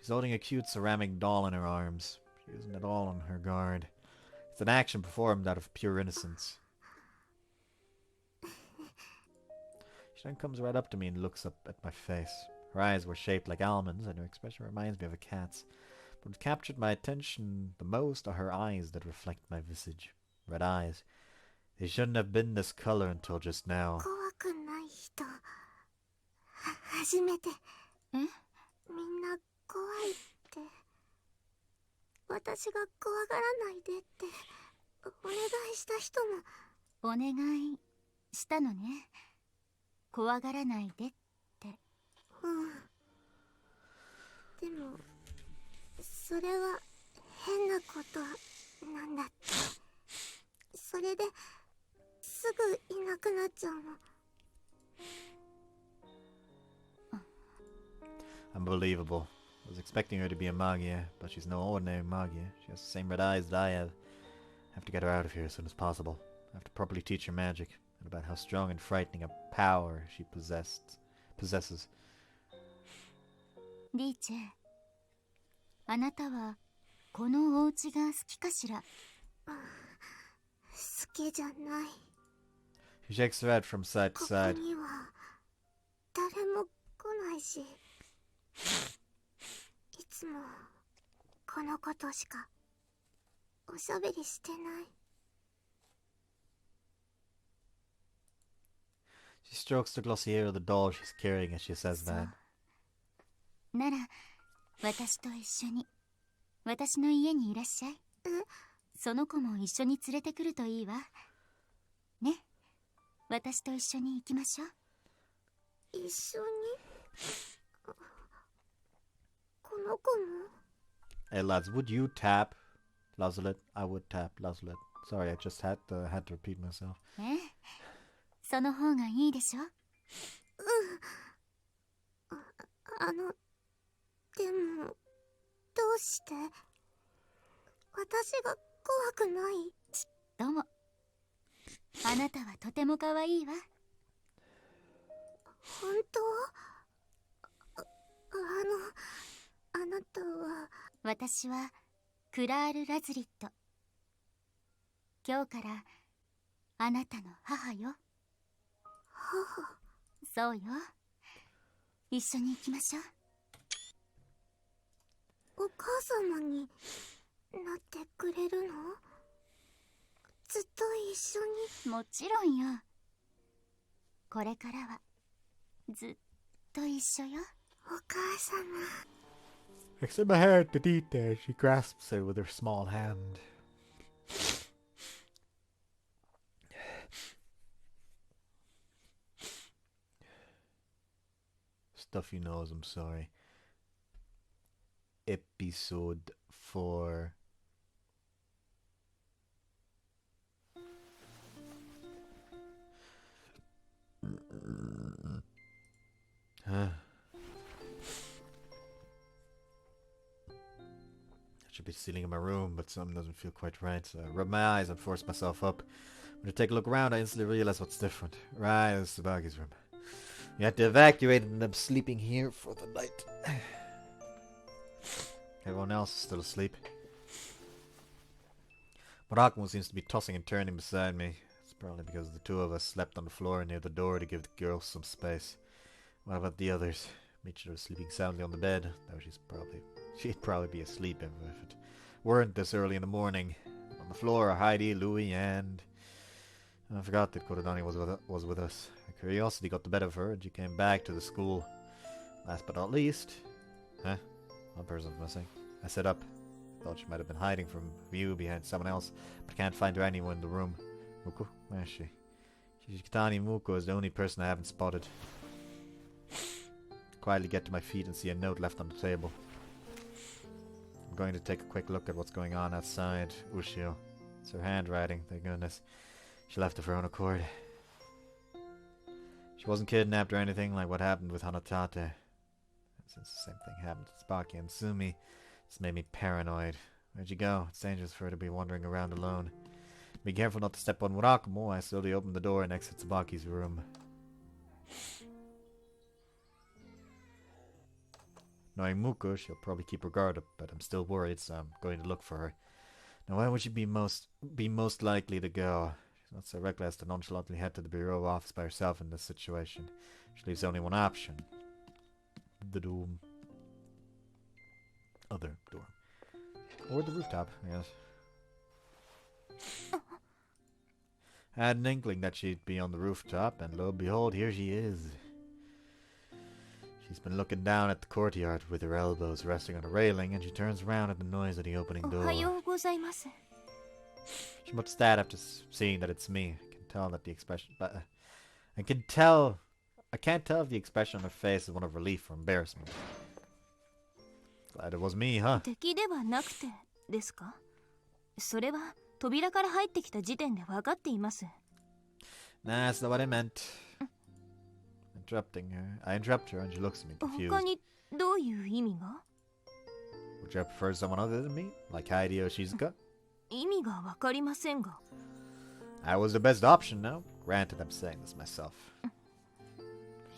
she's holding a cute ceramic doll in her arms. She isn't at all on her guard. It's an action performed out of pure innocence. She then comes right up to me and looks up at my face. Her eyes were shaped like almonds, and her expression reminds me of a cat's. But what captured my attention the most are her eyes that reflect my visage. Red eyes. They shouldn't have been this color until just now.
怖くない人、初めて。みんな怖いって。私が怖がらないでってお願いした人も。お願いしたのね。怖がらないでって。でもそれは変なことなんだって。それですぐいなくなっちゃうの。
Unbelievable. I was expecting her to be a Magia, but she's no ordinary Magia. She has the same red eyes that I have. I have to get her out of here as soon as possible. I have to properly teach her magic, and about how strong and frightening a power she possesses.
リーチェ、あなたはこのお家が好きかしら？好きじゃない。
She shakes her head from side to side.
ここには誰も来ないし、いつもこのことしかおしゃべりしてない。
She strokes the glossy hair of the doll she's carrying as she says that.
なら私と一緒に私の家にいらっしゃい。その子も一緒に連れてくるといいわね。私と一緒に行きましょう。一緒に？この子も？
Hey lads, would you tap Lazalet? I would tap Lazalet. Sorry, I just had to repeat myself.
その方がいいでしょ？でもどうして？私が怖くない？ちっとも。あなたはとても可愛いわ。本当？あなたは？私はクラール・ラズリット。今日からあなたの母よ。母？そうよ。一緒に行きましょう。お母様になってくれるの？ずっと一緒に。もちろんよ。これからはずっと一緒よ。お母様。
Fixing my hair at the detail, she grasps it with her small hand. Stuff you knows, I'm sorry. Episode 4. Huh. I should be sitting in my room, but something doesn't feel quite right, so I rub my eyes and force myself up. When I take a look around, I instantly realize what's different. Right, it's Tsubaki's room. We had to evacuate and end up sleeping here for the night. Everyone else is still asleep. Murakumo seems to be tossing and turning beside me. It's probably because the two of us slept on the floor near the door to give the girls some space. What about the others? Michiro was sleeping soundly on the bed, though she'd probably be asleep if it weren't this early in the morning. On the floor are Heidi, Louie, and I forgot that Korodani was with us. Her curiosity got the better of her, and she came back to the school. Last but not least, one person's missing. I sat up. Thought she might have been hiding from view behind someone else, but can't find her anywhere in the room. Muko, where is she? Shishikatani Muko is the only person I haven't spotted. Quietly get to my feet and see a note left on the table. I'm going to take a quick look at what's going on outside Ushio. It's her handwriting, thank goodness. She left of her own accord. She wasn't kidnapped or anything like what happened with Hanatate. Since the same thing happened to Tsubaki and Sumi, it's made me paranoid. Where'd you go? It's dangerous for her to be wandering around alone. Be careful not to step on Murakumo. I slowly opened the door and exit Tsubaki's room. Knowing Muko, she'll probably keep her guard up, but I'm still worried, so I'm going to look for her. Now, where would she be most likely to go? She's not so reckless to nonchalantly head to the bureau office by herself in this situation. She leaves only one option. The dorm. Other dorm. Or the rooftop, yes. I had an inkling that she'd be on the rooftop, and lo and behold, here she is. She's been looking down at the courtyard with her elbows resting on a railing, and she turns around at the noise of the opening door. She mutters that after seeing that it's me. I can tell that the expression, but I can't tell if the expression on her face is one of relief or embarrassment. Glad it was me, huh? Nah, that's not what I meant. Interrupting her. I interrupt her and she looks at me confused. Would you prefer someone other than me? Like Heidi or Shizuka? I was the best option now. Granted, I'm saying this myself.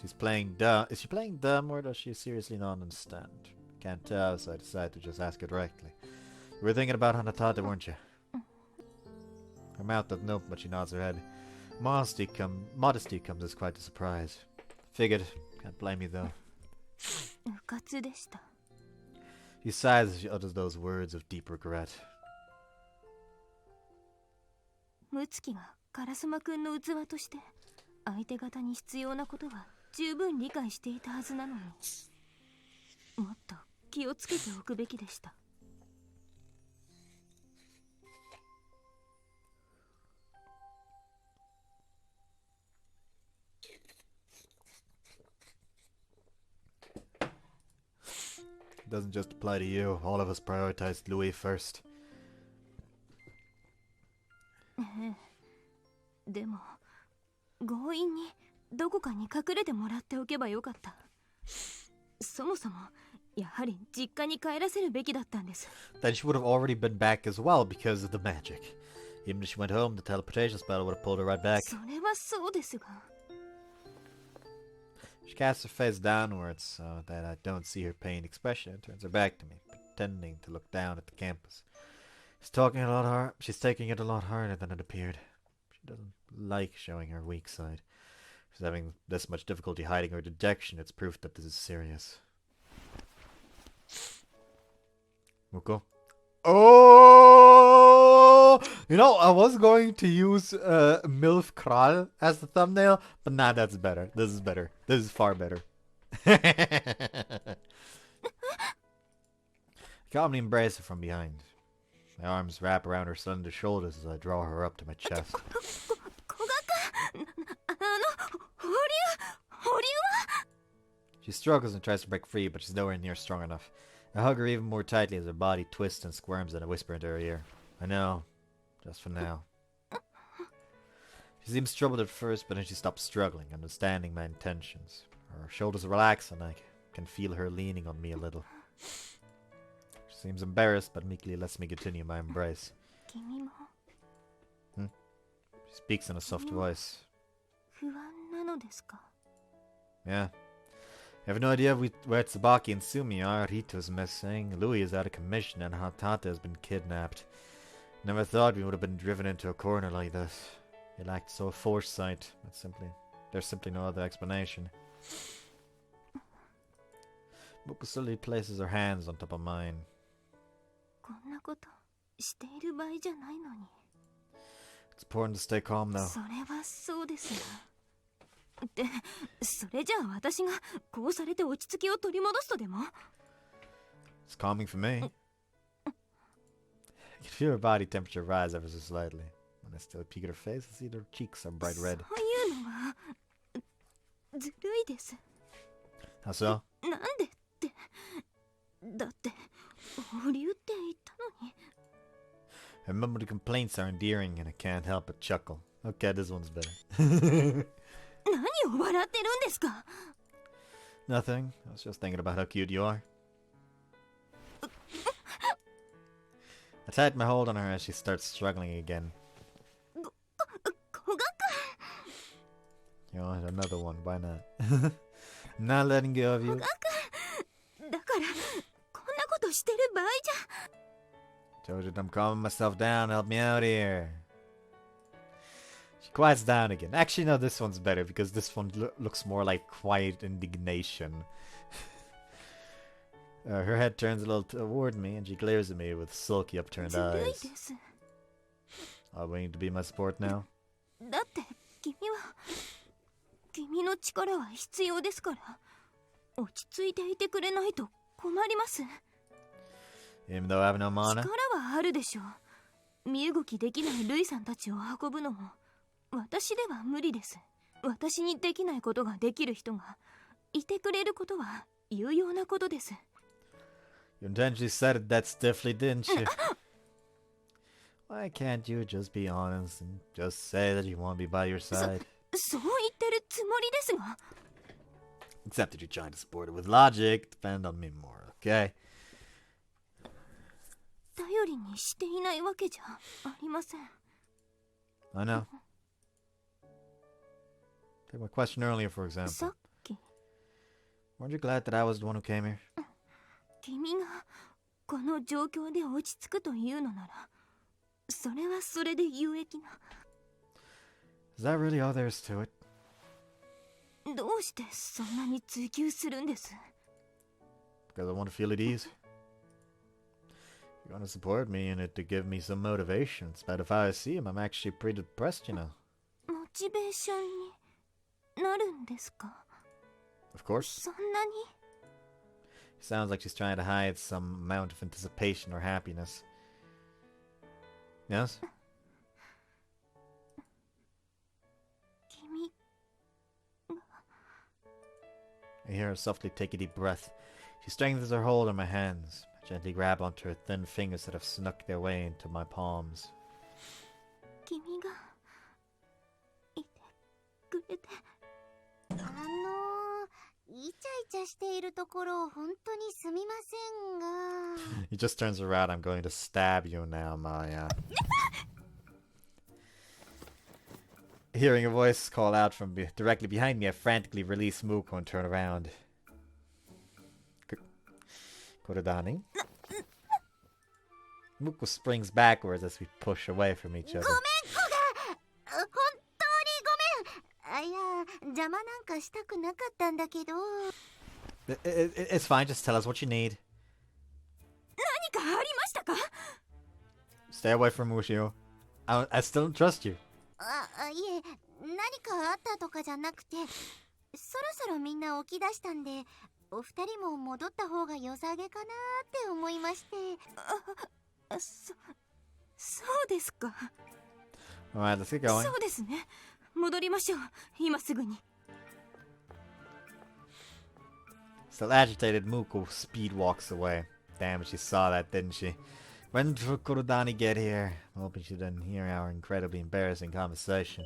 She's playing dumb. Is she playing dumb or does she seriously not understand? Can't tell, so I decided to just ask her directly. You were thinking about Hanatate, weren't you? Her mouth doesn't open, but she nods her head. Modesty comes as quite a surprise. Figured. Can't blame you, though. She sighs as she utters those words of deep regret. It doesn't just apply to you. All of us prioritized Louis first. Then she would have already been back as well because of the magic. Even if she went home, the teleportation spell would have pulled her right back. She casts her face downwards so that I don't see her pained expression and turns her back to me, pretending to look down at the campus. She's taking it a lot harder than it appeared. She doesn't like showing her weak side. If she's having this much difficulty hiding her dejection, it's proof that this is serious. Muko. Oh! You know, I was going to use MILF Kral as the thumbnail, but nah, that's better. This is better. This is far better. Calmly embrace her from behind. My arms wrap around her slender shoulders as I draw her up to my chest. She struggles and tries to break free, but she's nowhere near strong enough. I hug her even more tightly as her body twists and squirms and I whisper into her ear. I know. Just for now. She seems troubled at first, but then she stops struggling, understanding my intentions. Her shoulders relax and I can feel her leaning on me a little. She seems embarrassed, but meekly lets me continue my embrace. She speaks in a soft voice. Yeah. I have no idea where Tsubaki and Sumi are. Rito's missing, Louis is out of commission, and Hatata has been kidnapped. Never thought we would have been driven into a corner like this. They lacked so foresight. There's simply no other explanation. Muko slowly places her hands on top of mine. It's important to stay calm though. It's calming for me. I can feel her body temperature rise ever so slightly. When I still peek at her face, I see her cheeks are bright red. How so? I remember the complaints are endearing and I can't help but chuckle. Okay, this one's better. Nothing. I was just thinking about how cute you are. I tighten my hold on her as she starts struggling again. You want another one, why not? I'm not letting go of you. Told you I'm calming myself down, help me out here. She quiets down again. Actually, no, this one's better because this one looks more like quiet indignation. Her head turns a little toward me and she glares at me with sulky upturned eyes. Are we going to be my support now? Even though I have no mana? You intentionally said it that stiffly, didn't you? Why can't you just be honest and just say that you want to be by your side? Except that you're trying to support it with logic. Depend on me more, okay? I know. Take my question earlier, for example. Weren't you glad that I was the one who came here? Is that really all there is to it? Because I want to feel at ease. You want to support me in it to give me some motivation. In spite of how I see him, I'm actually pretty depressed, you know. Of course. Sounds like she's trying to hide some amount of anticipation or happiness. Yes? I hear her softly take a deep breath. She strengthens her hold on my hands. I gently grab onto her thin fingers that have snuck their way into my palms. He just turns around. I'm going to stab you now, Maya. Hearing a voice call out from directly behind me, I frantically release Muko and turn around. Korodani? Muko springs backwards as we push away from each other. It's fine, just tell us what you need. Stay away from Mushio. I still don't trust you.
いえ、何かあったとかじゃなくて、そろそろみんな起き出したんで、お二人も戻った方が良さげかなって思いまして。そうですか。
Alright, let's get going.
そうですね。戻りましょう。今すぐに。
Still agitated, Muko speed walks away. Damn, she saw that, didn't she? When did Kurodani get here? I'm hoping she didn't hear our incredibly embarrassing conversation.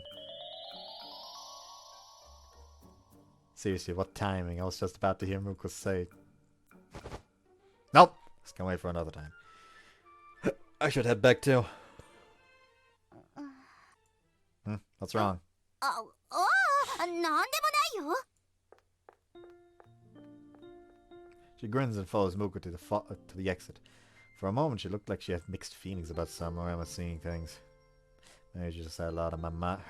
Seriously, what timing? I was just about to hear Muko say it. Nope! Just gonna wait for another time. I should head back too. What's wrong?
なんでもないよ。
She grins and follows Muko to the exit. For a moment, she looked like she had mixed feelings about Samurai seeing things. Maybe she just had a lot on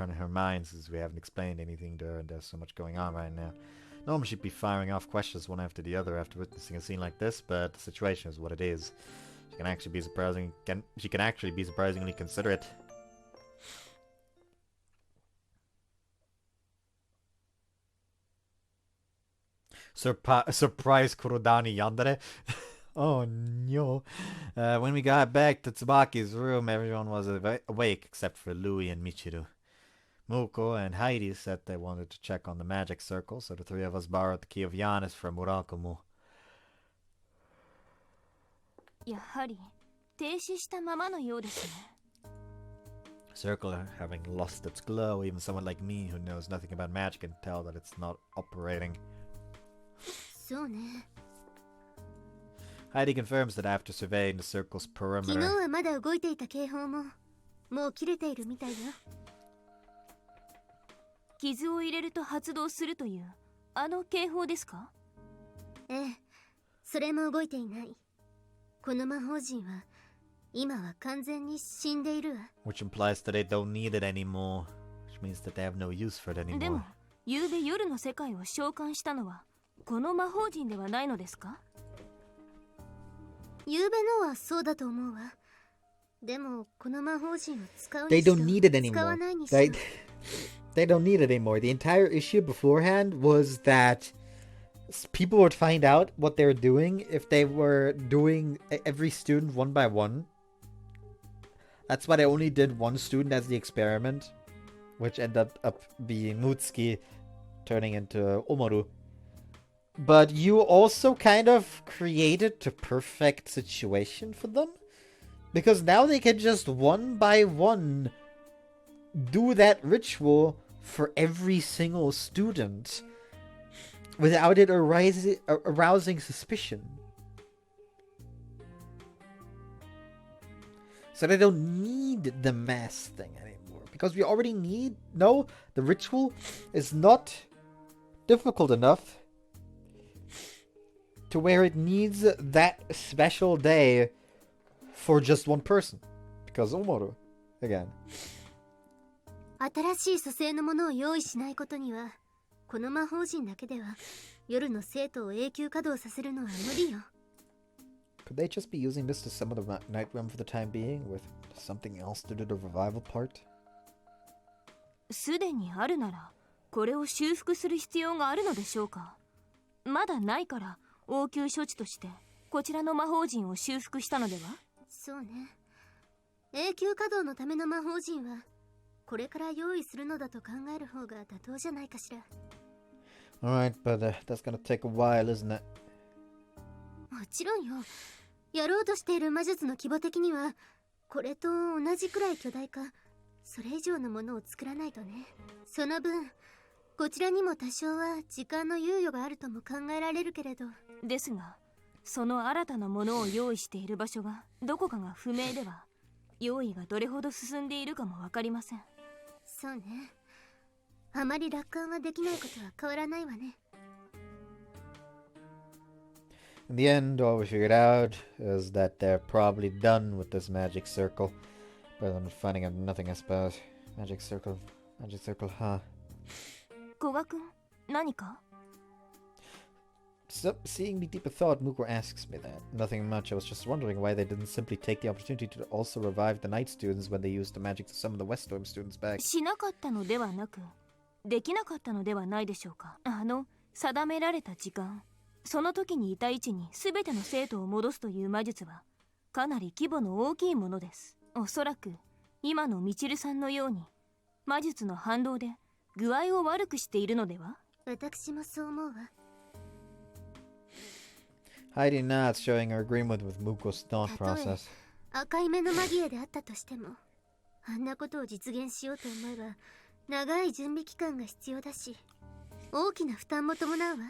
her mind since we haven't explained anything to her and there's so much going on right now. Normally she'd be firing off questions one after the other after witnessing a scene like this, but the situation is what it is. She can actually be surprisingly considerate. Surprise Kurodani yandere. Oh no. When we got back to Tsubaki's room, everyone was awake except for Louie and Michiru. Muko and Heidi said they wanted to check on the magic circle, so the three of us borrowed the key of Yanis from Murakumo.
やはり停止したままのようですね。
Circle having lost its glow, even someone like me who knows nothing about magic can tell that it's not operating.
そうね。
Heidi confirms that after surveying the circle's perimeter.
昨日はまだ動いていた警報ももう切れているみたいよ。傷を入れると発動するというあの警報ですか？ええ、それも動いていない。この魔法陣は今は完全に死んでいるわ。
Which implies that they don't need it anymore, which means that they have no use for it anymore.
でも、昨べ夜の世界を召喚したのはこの魔法陣ではないのですか？昨べのはそうだと思うわ。でもこの魔法陣を使うにしろ
They don't need it anymore. They don't need it anymore. The entire issue beforehand was that people would find out what they were doing if they were doing every student one by one. That's why they only did one student as the experiment, which ended up being Mutsuki turning into Omaru. But you also kind of created the perfect situation for them, because now they can just one by one do that ritual for every single student without it arousing suspicion. So they don't need the mass thing anymore, because we already the ritual is not difficult enough to where it needs that special day for just one person. Because Omaru, again.
新しい蘇生のものを用意しないことには、この魔法陣だけでは夜の生徒を永久稼働させるのは無理よ。
Could they just be using this to summon the Night Realm for the time being, with something else to do the revival part?
すでにあるなら、これを修復する必要があるのでしょうか。まだないから、応急処置としてこちらの魔法陣を修復したのでは？そうね。永久稼働のための魔法陣はこれから用意するのだと考える方が妥当じゃないかしら。
Alright, but that's gonna take a while, isn't it?
もちろんよ。やろうとしている魔術の規模的にはこれと同じくらい巨大かそれ以上のものを作らないとね。その分こちらにも多少は時間の猶予があるとも考えられるけれど。ですが、その新たなものを用意している場所がどこかが不明では、用意がどれほど進んでいるかもわかりません。そうね。あまり楽観はできないことは変わらないわね。
In the end, all we figured out is that they're probably done with this magic circle. Better than finding out nothing, I suppose. Magic circle, huh?
古賀君、何か？
Seeing me deep in thought, Mukro asks me that. Nothing much, I was just wondering why they didn't simply take the opportunity to also revive the night students when they used the magic to summon the Weststorm students back.
しなかったのではなく、できなかったのではないでしょうか。定められた時間、その時にいた位置に全ての生徒を戻すという魔術は、かなり規模の大きいものです。おそらく、今のみちるさんのように、魔術の反動で具合を悪くしているのでは？私もそう思うわ。
Heidi nods, showing her agreement with Muko's thought process.
赤い目のマギアであったとしても、あんなことを実現しようと思えば、長い準備期間が必要だし、大きな負担も伴うわ。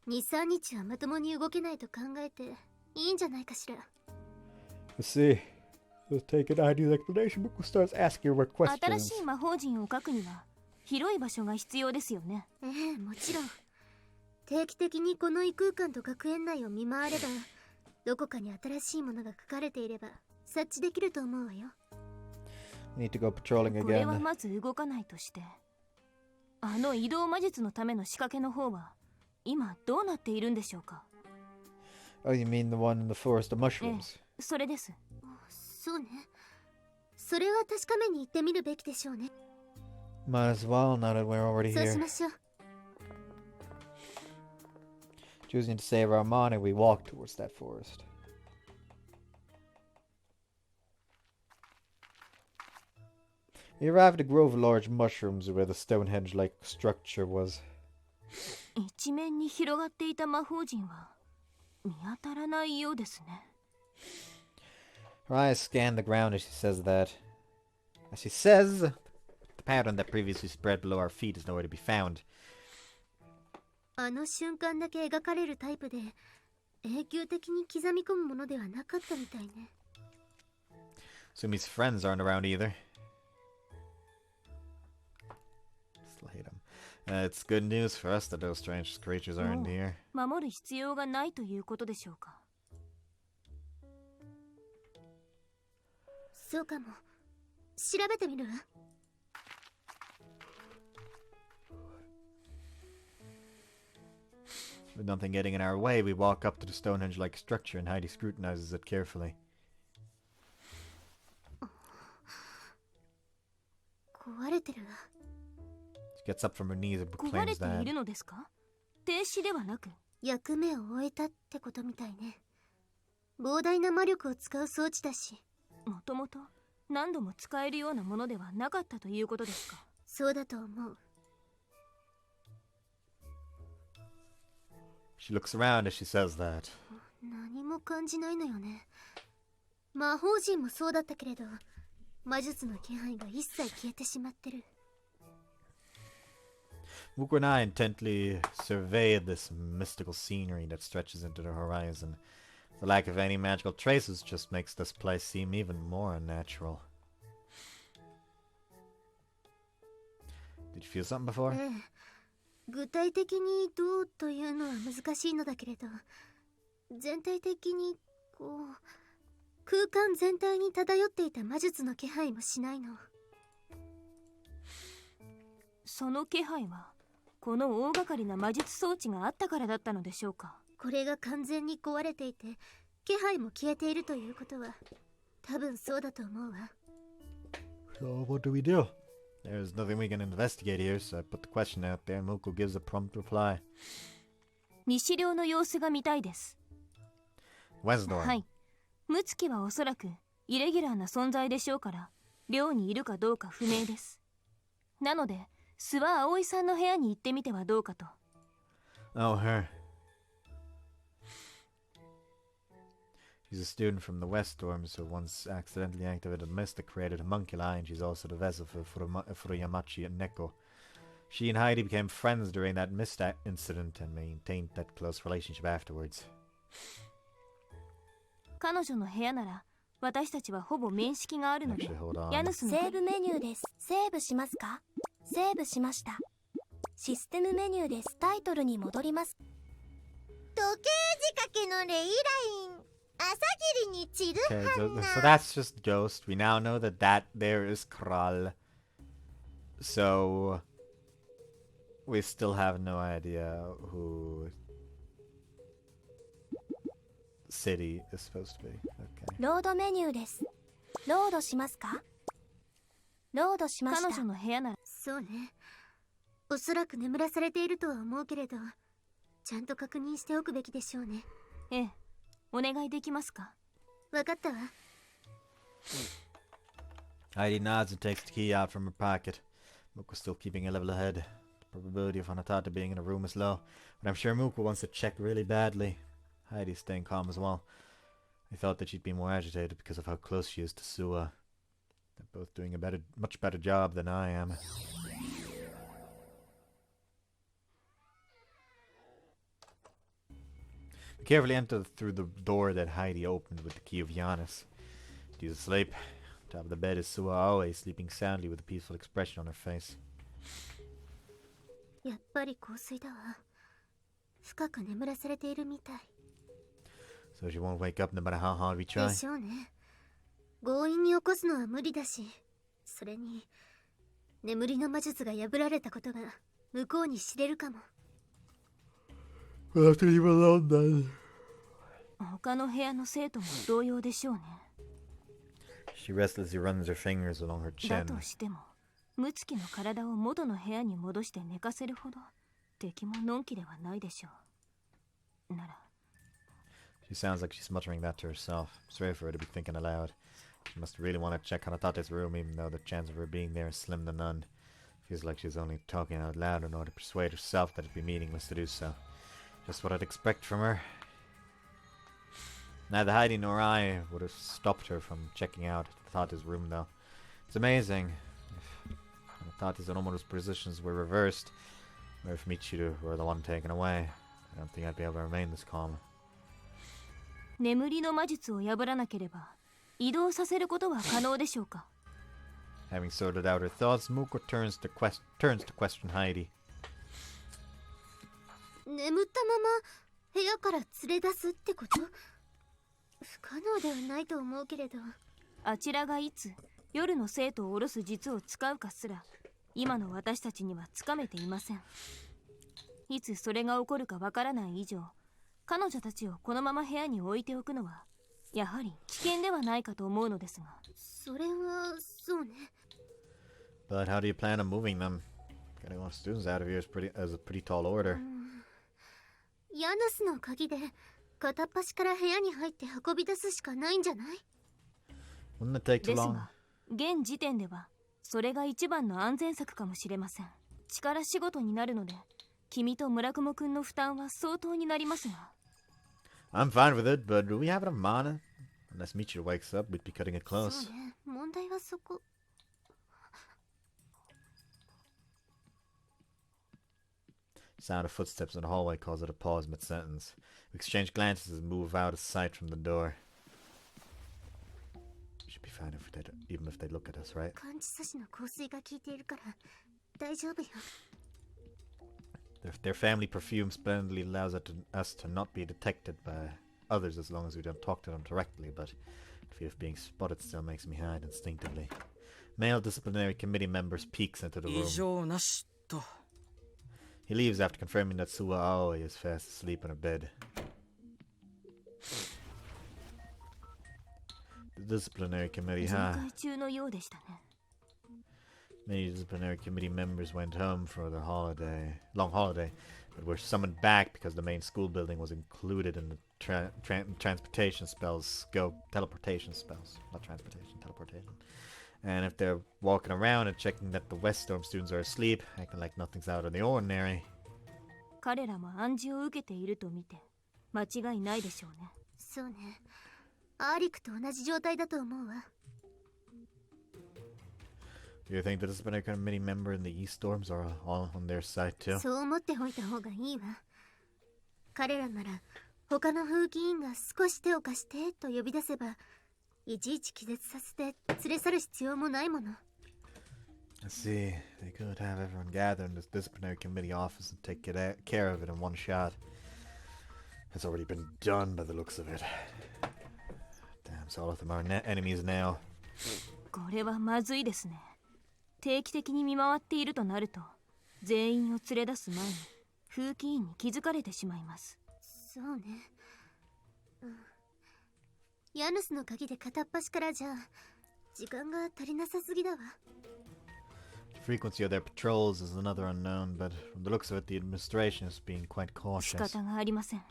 2、3日はまともに動けないと考えていいんじゃないかしら。
See, let's take an ideal explanation. Muko starts asking her questions.
新しい魔法陣を書くには、広い場所が必要ですよね。ええ、もちろん。定期的にこの異空間と学園内を見回れば、どこかに新しいものが書かれていれば察知できると思うわよ。
Need to go patrolling again.
これはまず動かないとして、あの移動魔術のための仕掛けの方は今どうなっているんでしょうか。
Oh, you mean the one in the forest of mushrooms?
それです。そうね。それは確かめに行ってみるべきでしょうね。
Might as well, now that we're already
そう
here.
しましょう。
Choosing to save our money, we walk towards that forest. We arrive at a grove of large mushrooms where the Stonehenge-like structure was.
一面に広がっていた魔法陣は見当たらないようですね。
Her eyes scan the ground as she says that. As she says, the pattern that previously spread below our feet is nowhere to be found.
あの瞬間だけ描かれるタイプで永久的に刻み込むものではなかったみたいね。
Sumi's friends aren't around either. Still hate him. It's good news for us that those strange creatures aren't here.
守る必要がないということでしょうか。そうかも。調べてみるわ。
With nothing getting in our way, we walk up to the Stonehenge-like structure and Heidi scrutinizes it carefully.
壊れてるわ。
She gets up from her knees and
壊
proclaims
れてい
that.
るのですか？停止ではなく役目を終えたってことみたいね。膨大な魔力を使う装置だし、もともと何度も使えるようなものではなかったということですか？そうだと思う。
She looks around as she says that.
何も感じないのよね。魔法陣もそうだったけれど、魔術の気配が一切消えてしまってる。
Muko and I intently survey this mystical scenery that stretches into the horizon. The lack of any magical traces just makes this place seem even more unnatural. Did you feel something before?
ええ、具体的にどうというのは難しいのだけれど、全体的にこう空間全体に漂っていた魔術の気配もしないの。その気配はこの大掛かりな魔術装置があったからだったのでしょうか。これが完全に壊れていて気配も消えているということは多分そうだと思うわ。
So what do we do? There's nothing we can investigate here, so I put the question out there and Muko gives a prompt reply.
西寮の様子が見たいです。
Weststorm.
はい。ムツキはおそらくイレギュラーな存在でしょうから寮にいるかどうか不明です。なので諏訪葵さんの部屋に行ってみてはどうかと。
Oh, her. She's a student from the Weststorm, so once accidentally activated a mist that created a monkey lie, and she's also the vessel for Furuyamachi and Neko. She and Heidi became friends during that mist incident and maintained that close relationship afterwards.
彼女の部屋なら私たちはほぼ面識があるので。
Actually, hold on.
ヤヌスのセーブメニューです。セーブしますか？セーブしました。システムメニューです。タイトルに戻ります。時計仕掛けのレイライン。朝霧に散る
Okay, so that's just Ghost. We now know that there is Kral. So we still have no idea who city is supposed to be. Okay.
ロードメニューです。ロードしますか？ロードしました。彼女の部屋なら。そうね。おそらく眠らされているとは思うけれど、ちゃんと確認しておくべきでしょうね。ええ、お願いできますか？わかったわ。
Heidi nods and takes the key out from her pocket. Mook was still keeping a level head. The probability of Hanatata being in a room is low, but I'm sure Mook wants to check really badly. Heidi's staying calm as well. I thought that she'd be more agitated because of how close she is to Sua. They're both doing a much better job than I am. We carefully enter through the door that Heidi opened with the key of Giannis. She's asleep. On top of the bed is Sua Aoi, sleeping soundly with a peaceful expression on her face.
やっぱり香水だわ。深く眠らされているみたい。
So she won't wake up no matter how hard we try.
でしょうね。強引に起こすのは無理だし、それに眠りの魔術が破られたことが向こうに知れるかも。
We'll have to leave alone then.
他の部屋の生徒も同様でしょうね。
She restlessly runs her fingers along her chin.
だとしても、ムツキの体を元の部屋に戻して寝かせるほど敵ものんきではないでしょう。なら。
She sounds like she's muttering that to herself. It's rare for her to be thinking aloud. She must really want to check Hanatate's room, even though the chance of her being there is slim to none. Feels like she's only talking out loud in order to persuade herself that it'd be meaningless to do so. Just what I'd expect from her. Neither Heidi nor I would have stopped her from checking out Hanatate's room, though. It's amazing. If Hanatate's and Omaru's positions were reversed, or if Michiru were the one taken away, I don't think I'd be able to remain this calm.
眠りの魔術を破らなければ移動させることは可能でしょうか？
Having sorted out her thoughts, Muko turns to question Heidi.
眠ったまま部屋から連れ出すってこと？不可能ではないと思うけれど。あちらがいつ夜の生徒を下ろす術を使うかすら今の私たちにはつかめていません。いつそれが起こるかわからない以上、彼女たちをこのまま部屋に置いておくのはやはり危険ではないかと思うのですが。それはそうね。
But how do you plan on moving them? Getting all students out of here is a pretty tall order.
ヤナスの鍵で片っ端から部屋に入って運び出すしかないんじゃない？
Wouldn't it take too long?
ですが、現時点ではそれが一番の安全策かもしれません。力仕事になるので、君と村雲くんの負担は相当になりますが。
I'm fine with it, but do we have enough mana? Unless Michiru wakes up, we'd be cutting it close.
そうね、問題はそこ。
Sound of footsteps in the hallway caused her to pause mid-sentence. We exchange glances and move out of sight from the door. Should be fine even if they look at us, right?
感知差しの香水が効いているから大丈夫よ。
Their family perfume splendidly allows us to not be detected by others as long as we don't talk to them directly, but the fear of being spotted still makes me hide instinctively. Male disciplinary committee members peeks into the room. He leaves after confirming that Sua Aoi is fast asleep in her bed. The disciplinary committee, Many disciplinary committee members went home for their long holiday, but were summoned back because the main school building was included in the transportation spells scope. Teleportation spells, not transportation, teleportation. And if they're walking around and checking that the West Storm students are asleep, acting like nothing's out of the ordinary.
彼らも暗示を受けていると見て間違いないでしょうね。そうね。アーリクと同じ状態だと思うわ。
Do you think the disciplinary committee member and the East Storms are all on their side too?
そう思っておいた方がいいわ。彼らなら他の風紀委員が少し手を貸してと呼び出せば、いちいち気絶させて連れ去る必要もないもの。
I see. They could have everyone gather in this disciplinary committee office and take care of it in one shot. It's already been done by the looks of it. Damn, so all of them are enemies now.
これはまずいですね。定期的に見回っているとなると、全員を連れ出す前に風紀委員に気づかれてしまいます。そうね。ヤヌスの鍵で片っ端からじゃ時間が足りなさすぎだわ。
Frequency of their patrols is another unknown, but from the looks of it, the administration is being quite
仕
cautious.
方がありません。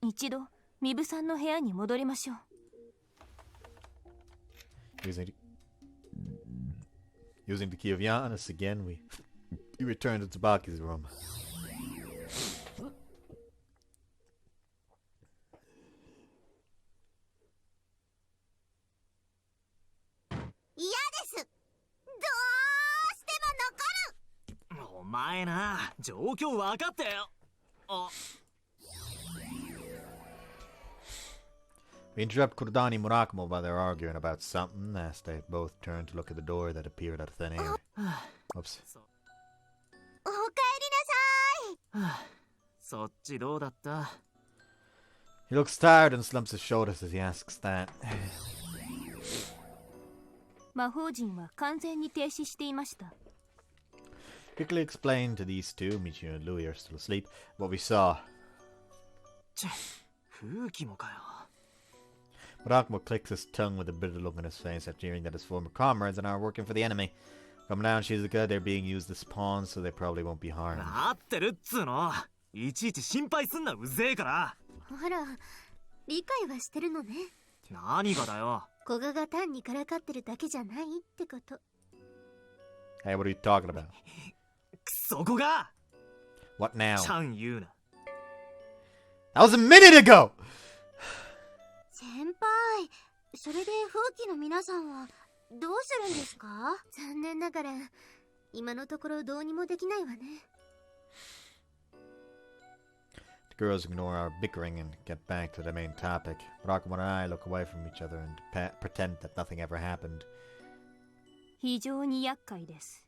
一度ミブさんの部屋に戻りましょう。
Using the key of Janus again, we return to Tabaki's room.
嫌です。どうしても残る。
お前な、状況分かってよ。あ。
We interrupt Kurdani and Murakamo while they're arguing about something, as they both turn to look at the door that appeared out of thin air. Oops.
おかえりなさい。
そっちどうだった？
He looks tired and slumps his shoulders as he asks that.
魔法陣は完全に停止していました。
Quickly explain to these two, Michiru and Louis are still asleep, what we saw.
ちぇ、風紀もかよ。
Murakamo clicks his tongue with a bitter look on his face after hearing that his former comrades are now working for the enemy. Come down, Shizuka, they're being used as pawns, so they probably won't be harmed.
合ってるっつーの。いちいち心配すんな、うぜえから。
あら、理解はしてるのね。
何がだよ。
古賀が単にからかってるだけじゃないってこと。
Hey, what are you talking about?
クソ子が
What now?
ちゃん言うな。
That was a minute ago!
先輩、それで風紀の皆さんはどうするんですか？残念ながら今のところどうにもできないわね。
The girls ignore our bickering and get back to the main topic. Murakamo and I look away from each other and pretend that nothing ever happened.
非常に厄介です。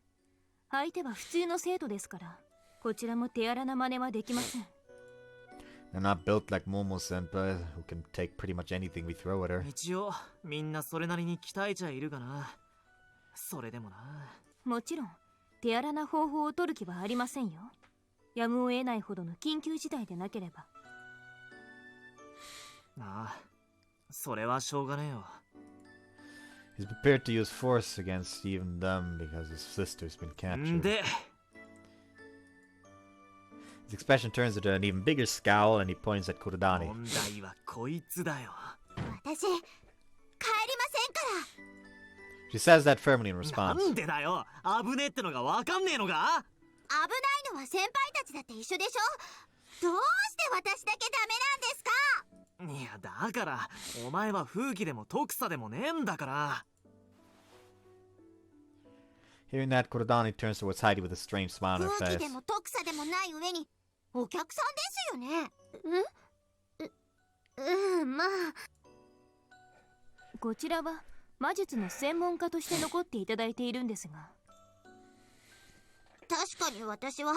相手は普通の生徒ですから、こちらも手荒な真似はできません。
They're not built like Momo-senpai, who can take pretty much anything we throw at her.
一応、みんなそれなりに鍛えちゃいるがな。それでもな。
もちろん、手荒な方法を取る気はありませんよ。やむを得ないほどの緊急事態でなければ。
ああ、それはしょうがねえよ。
He's prepared to use force against even them because his sister's been captured.
で、
His expression turns into an even bigger scowl and he points at Kurodani.
問題はこいつだよ。
私、帰りませんから。
She says that firmly in
な
response.
んでだよ。危ねえってのがわかんねえのか？
危ないのは先輩たちだって一緒でしょ。どうして私だけダメなんですか？
いや、だから、お前は風紀でも徳さでもねえんだから。
Hearing that, Kurodani turns towards Heidi with a strange smile on her
風紀
face.
でも徳さでもない上にお客さんですよね。まあ。こちらは魔術の専門家として残っていただいているんですが。確かに私は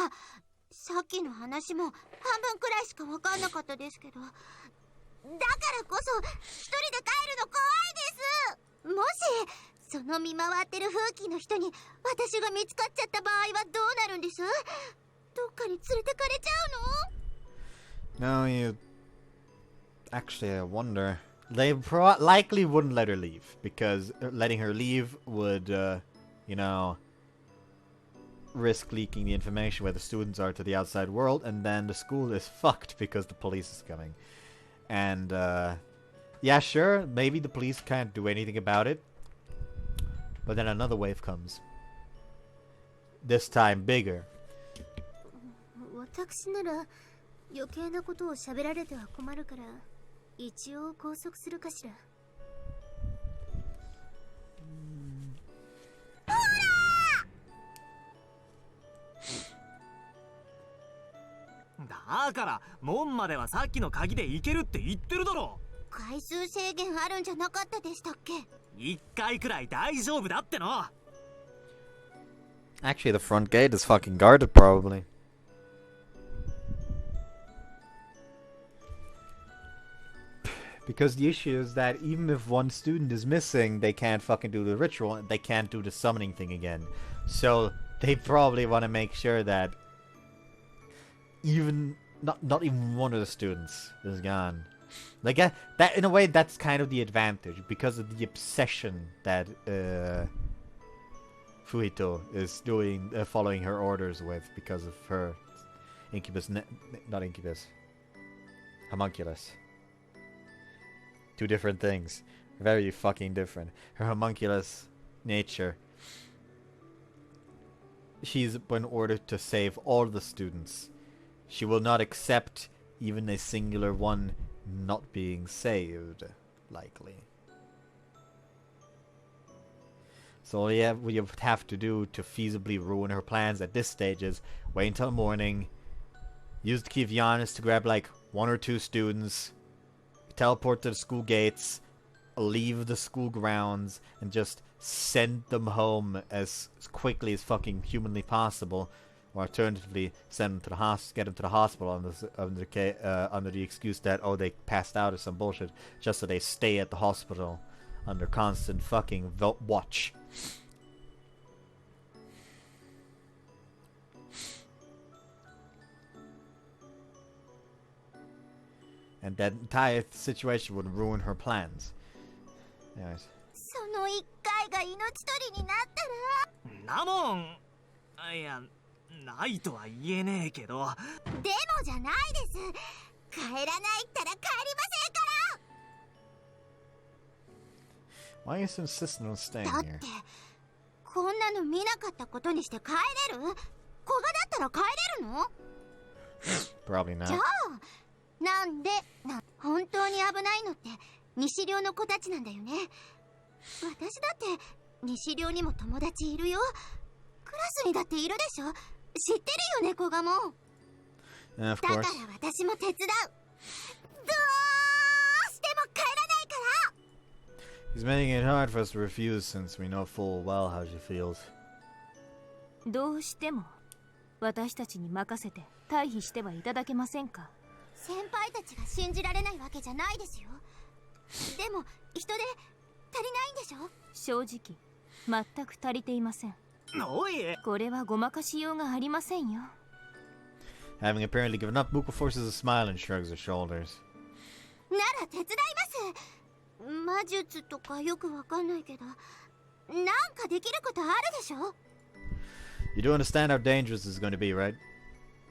さっきの話も半分くらいしか分かんなかったですけど、だからこそ一人で帰るの怖いです。もしその見回ってる風紀の人に私が見つかっちゃった場合はどうなるんです？どっかに連れてかれちゃうの？
No, you... Actually, I wonder... They likely wouldn't let her leave, because letting her leave would, you know, risk leaking the information where the students are to the outside world, and then the school is fucked because the police is coming. And, yeah, sure, maybe the police can't do anything about it, but then another wave comes. This time bigger. 私なら余計なことを喋られては困るから一応拘束するかしら。
だから門まではさっきの鍵で行けるって言ってるだろ。
回数制限あるんじゃなかったでしたっけ？
一回くらい大丈夫だっての。
Actually, the front gate is fucking guarded, probably. Because the issue is that even if one student is missing, they can't fucking do the ritual, and they can't do the summoning thing again. So, they probably want to make sure that even, not even one of the students is gone. Like that in a way, that's kind of the advantage because of the obsession that Fuito is doing, following her orders with because of her incubus, not incubus, homunculus. Two different things, very fucking different. Her homunculus nature. She's been ordered to save all the students. She will not accept even a singular one not being saved, likely. So all we would have to do to feasibly ruin her plans at this stage is wait until morning, use the key of Giannis to grab like 1 or 2 students, teleport to the school gates, leave the school grounds, and just send them home as quickly as fucking humanly possible, or alternatively send them to the get them to the hospital under the excuse that they passed out or some bullshit, just so they stay at the hospital under constant fucking watch. And that entire situation would ruin her plans. Anyways.
その1回が命取りになったら。
なもん、いや、ないとは言えねえけど。
でもじゃないです。帰らないったら帰りませんから。
Why are you so insistent on staying here?
だってこんなの見なかったことにして帰れる？古賀だったら帰れるの？
Probably not.
じゃあなんで本当に危ないのって西寮の子たちなんだよね。私だって西寮にも友達いるよ。クラスにだっているでしょ。知ってるよね、古賀も。だから私も手伝う。どうしても帰らないから。
He's making it hard for us to refuse since we know full well how she feels.
どうしても私たちに任せて退避してはいただけませんか。先輩たちが信じられないわけじゃないですよ。でも人手足りないんでしょ。正直全く足りていません。
おい、
これはごまかしようがありませんよ。
Having apparently given up, Buko forces a smile and shrugs her shoulders.
なら手伝います。魔術とかよくわかんないけど、なんかできることあるでしょ。
You do understand how dangerous this is going to be, right?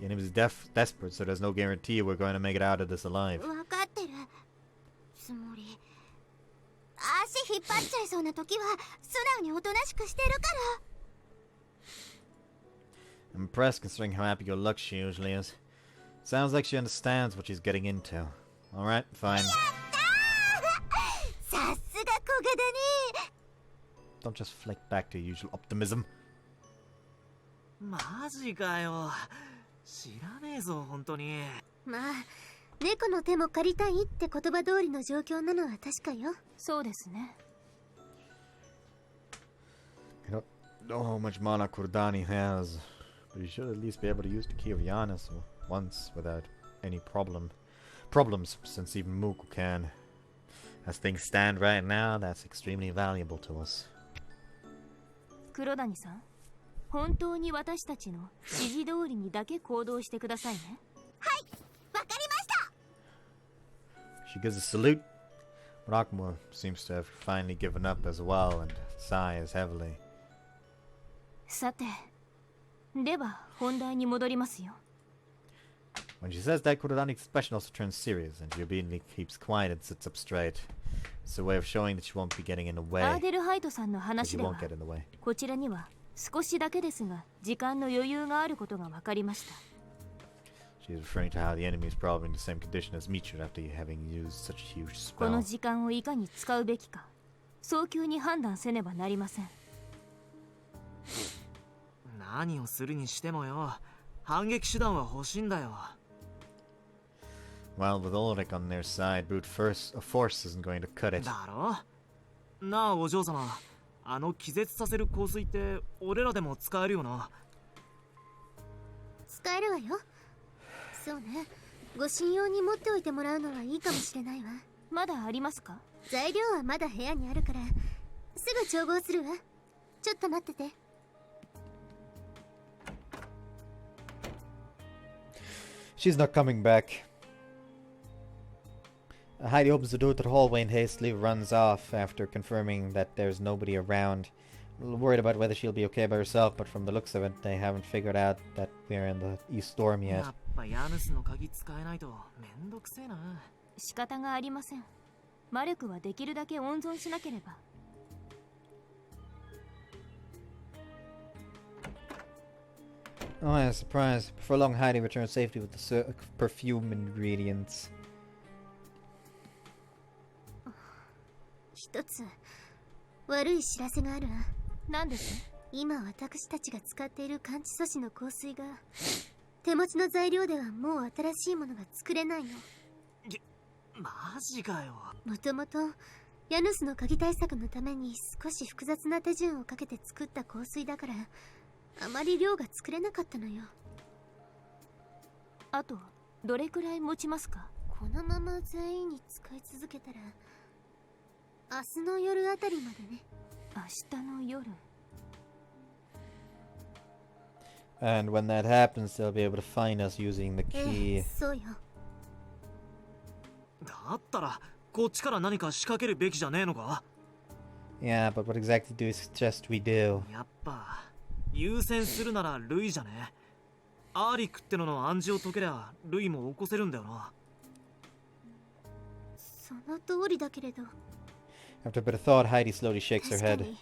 The enemy is desperate, so there's no guarantee we're going to make it out of this alive.
わかってるつもり。足引っ張っちゃいそうな時は素直におとなしくしてるから。
I'm impressed considering how happy-go-lucky she usually is. Sounds like she understands what she's getting into. Alright, fine.
やったーさすが小賀だね。
Don't just flick back to your usual optimism.
マジかよ。知らねえぞ、本当に。
まあ、猫の手も借りたいって言葉通りの状況なのは確かよ。そうですね。
You don't know how much mana Kurdani has, but you should at least be able to use the key of Giannis once without any problems, since even Muku can. As things stand right now, that's extremely valuable to us.
黒谷さん、本当に私たちの指示通りにだけ行動してくださいね。はい、わかりました。
She gives a salute. Rakma seems to have finally given up as well and sighs heavily.
さて、では本題に戻りますよ。
When she says that, Kurodani's expression also turns serious, and she obediently keeps quiet and sits up straight. It's a way of showing that she won't be getting in the way.
アーデルハイトさんの
But
話
she
では
won't get in the way.
こちらには少しだけですが時間の余裕があることが分かりました。
She's referring to how the enemy is probably in the same condition as Michiru after having used such a huge
この
spell.
時間をいかに使うべきか早急に判断せねばなりません。
何をするにしてもよ、反撃手段は欲しいんだよ。
Well, with Ulrich on their side, brute force isn't going to cut it.
だろ？なあお嬢様、あの気絶させる香水って俺らでも使えるよな。
使えるわよ。そうね。ご信用に持っておいてもらうのはいいかもしれないわ。まだありますか？材料はまだ部屋にあるからすぐ調合するわ。ちょっと待ってて。
She's not coming back. Heidi opens the door to the hallway and hastily runs off after confirming that there's nobody around. A little worried about whether she'll be okay by herself, but from the looks of it, they haven't figured out that we're in the East Storm yet.
やっぱヤヌスの鍵使えないとめんどくせえな。
仕方がありません。魔力はできるだけ温存しなければ。
Oh yeah, surprise. Before long, Heidi returns safely with the perfume ingredients.
一つ悪い知らせがあるわ。何です？今私たちが使っている感知素子の香水が手持ちの材料ではもう新しいものが作れないの。
マジかよ。
もともとヤヌスの鍵対策のために少し複雑な手順をかけて作った香水だからあまり量が作れなかったのよ。あとどれくらい持ちますか？このまま全員に使い続けたら明日の夜あたりまでね。明日の夜。
And when that happens, they'll be able to find us using the key.
そうよ。
だったらこっちから何か仕掛けるべきじゃねえのか？
Yeah, but what exactly do you suggest we do?
やっぱ優先するならルイじゃね。アーリックってのの暗示を解けりゃルイも起こせるんだよな。
その通りだけれど。
After a bit of thought, Heidi slowly shakes her
確か
head.
に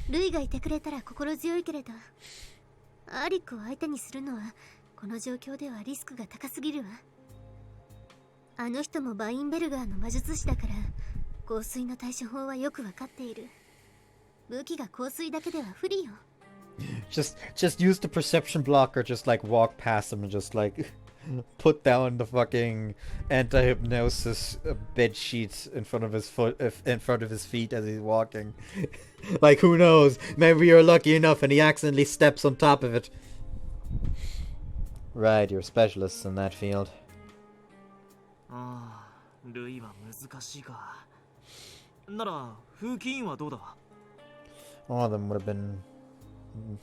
ルイがいてくれたら心強いけれどアーリックを相手にするのはこの状況ではリスクが高すぎるわ。あの人もバインベルガーの魔術師だから香水の対処法はよくわかっている。武器が香水だけでは不利よ。
Just use the perception blocker, just like walk past him and just like put down the fucking anti-hypnosis bed sheets in front of his feet as he's walking. Like, who knows? Maybe you're lucky enough and he accidentally steps on top of it. Right, you're specialists in that field.
ああ、ルイは難しいか。なら風紀委員はどうだ？
All of them would have been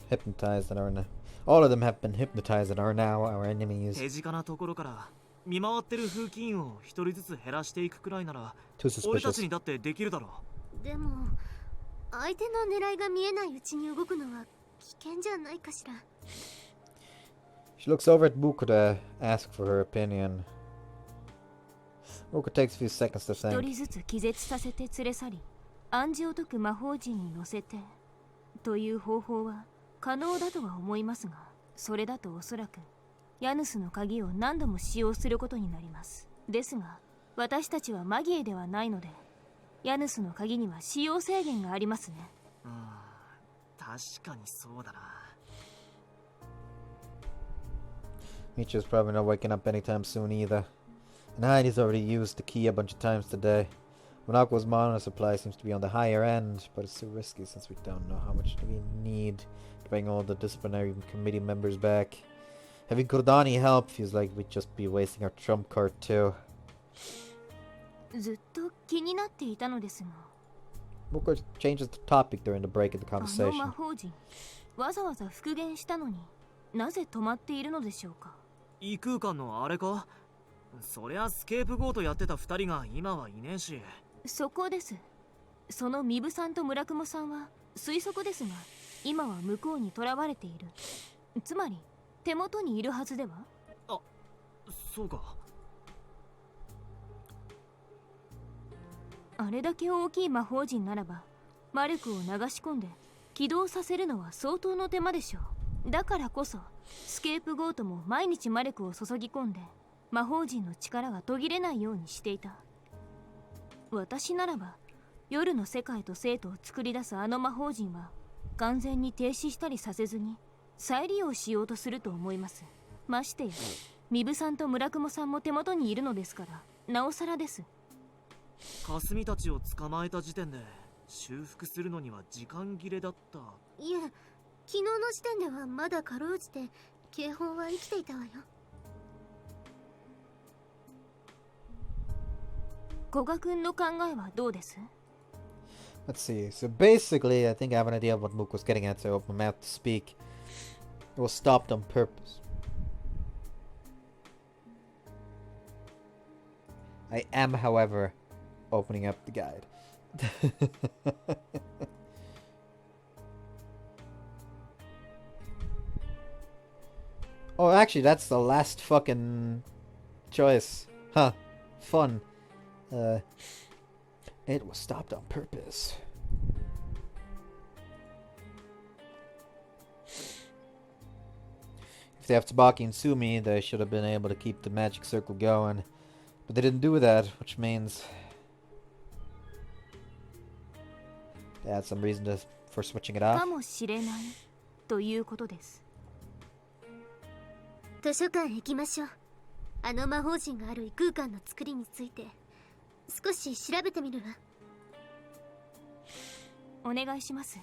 hypnotized and are now. All of them have been hypnotized and are now our enemies.
手近なところから見回ってる風紀委員を一人ずつ減らしていくくらいなら
Too suspicious.
俺たちにだってできるだろう。
でも相手の狙いが見えないうちに動くのは危険じゃないかしら。
She looks over at Buko to ask for her opinion. Buko takes a few seconds to
一
think.
人ずつ気絶させて連れ去り暗示を解く魔法陣に乗せてという方法は可能だとは思いますが、それだとおそらくヤヌスの鍵を何度も使用することになります。ですが私たちはマギエではないのでヤヌスの鍵には使用制限がありますね。
確かにそうだな。
Michi's probably not waking up anytime soon either. And Heidi's already used the key a bunch of times today. Monaco's mana supply seems to be on the higher end, but it's too risky since we don't know how much we need to bring all the disciplinary committee members back. Having Kordani help feels like we'd just be wasting our trump card too.
ずっと気になっていたのですが、
Booker changes the topic during the break in the
あの
conversation.
魔法陣わざわざ復元したのになぜ止まっているのでしょうか。
異空間のあれか？そりゃスケープゴートやってた二人が今はいねえし。
そこです。そのミブさんと村雲さんは推測ですが今は向こうに囚われている。つまり手元にいるはずでは。
あ、そうか。
あれだけ大きい魔法陣ならば魔力を流し込んで起動させるのは相当の手間でしょう。だからこそスケープゴートも毎日魔力を注ぎ込んで魔法陣の力が途切れないようにしていた。私ならば夜の世界と生徒を作り出すあの魔法陣は完全に停止したりさせずに再利用しようとすると思います。ましてやミブさんと村雲さんも手元にいるのですからなおさらです。
霞たちを捕まえた時点で修復するのには時間切れだった。
いえ、昨日の時点ではまだかろうじて警報は生きていたわよ。古賀君の考えはどうです？
Let's see. So basically, I think I have an idea of what Mook was getting at, so I opened my mouth to speak. It was stopped on purpose. I am, however, opening up the guide. Oh, actually, that's the last fucking choice. Huh. Fun. It was stopped on purpose. If they have Tsubaki and Sumi, they should have been able to keep the magic circle going. But they didn't do that, which means they had some reason for switching it off.
かもしれないということです。図書館へ行きましょう。あの魔法陣がある異空間の作りについて少し調べてみるわ。お願いします。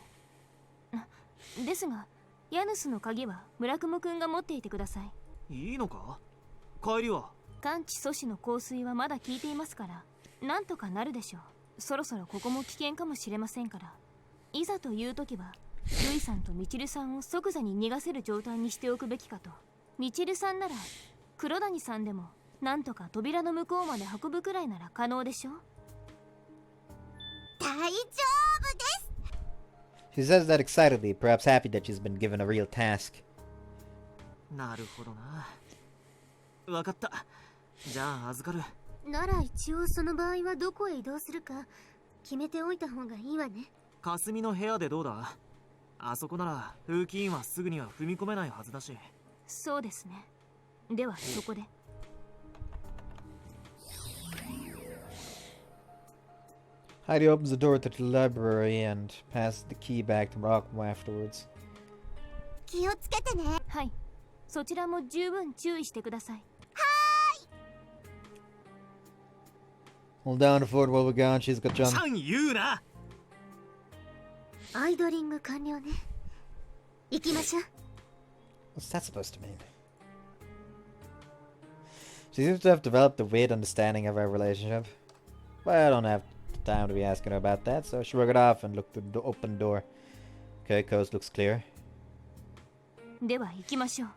ですが、ヤヌスの鍵は村雲くんが持っていてください。
いいのか？帰りは？
感知阻止の香水はまだ効いていますから、なんとかなるでしょう。そろそろここも危険かもしれませんから、いざという時はルイさんとミチルさんを即座に逃がせる状態にしておくべきかと。ミチルさんなら黒谷さんでもなんとか扉の向こうまで運ぶくらいなら可能でしょう。大丈夫です。
She says that excitedly, perhaps happy that she's been given a real task.
なるほどな。わかった。じゃあ預かる。
なら一応その場合はどこへ移動するか決めておいた方がいいわね。
霞の部屋でどうだ？あそこなら風紀委員はすぐには踏み込めないはずだし。
そうですね。ではそこで。
Heidi opens the door to the library and passes the key back to Rockmo afterwards.
気をつけてね。はい。そちらも十分注意してください。
Hold down the fort while we're gone, she's got John.
ちゃん言うな。
アイドリング完了ね。行きましょう。
What's that supposed to mean? She seems to have developed a weird understanding of our relationship. But I don't have time to be asking her about that, so she shrugged it off and looked through the open door. Okay, coast looks clear.
では行きましょう。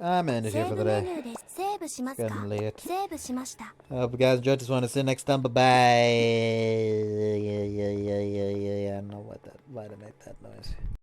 I'm ended here for the day. It's getting late. I hope you guys enjoyed this one. See you next time. Bye bye. I don't know why they made that noise.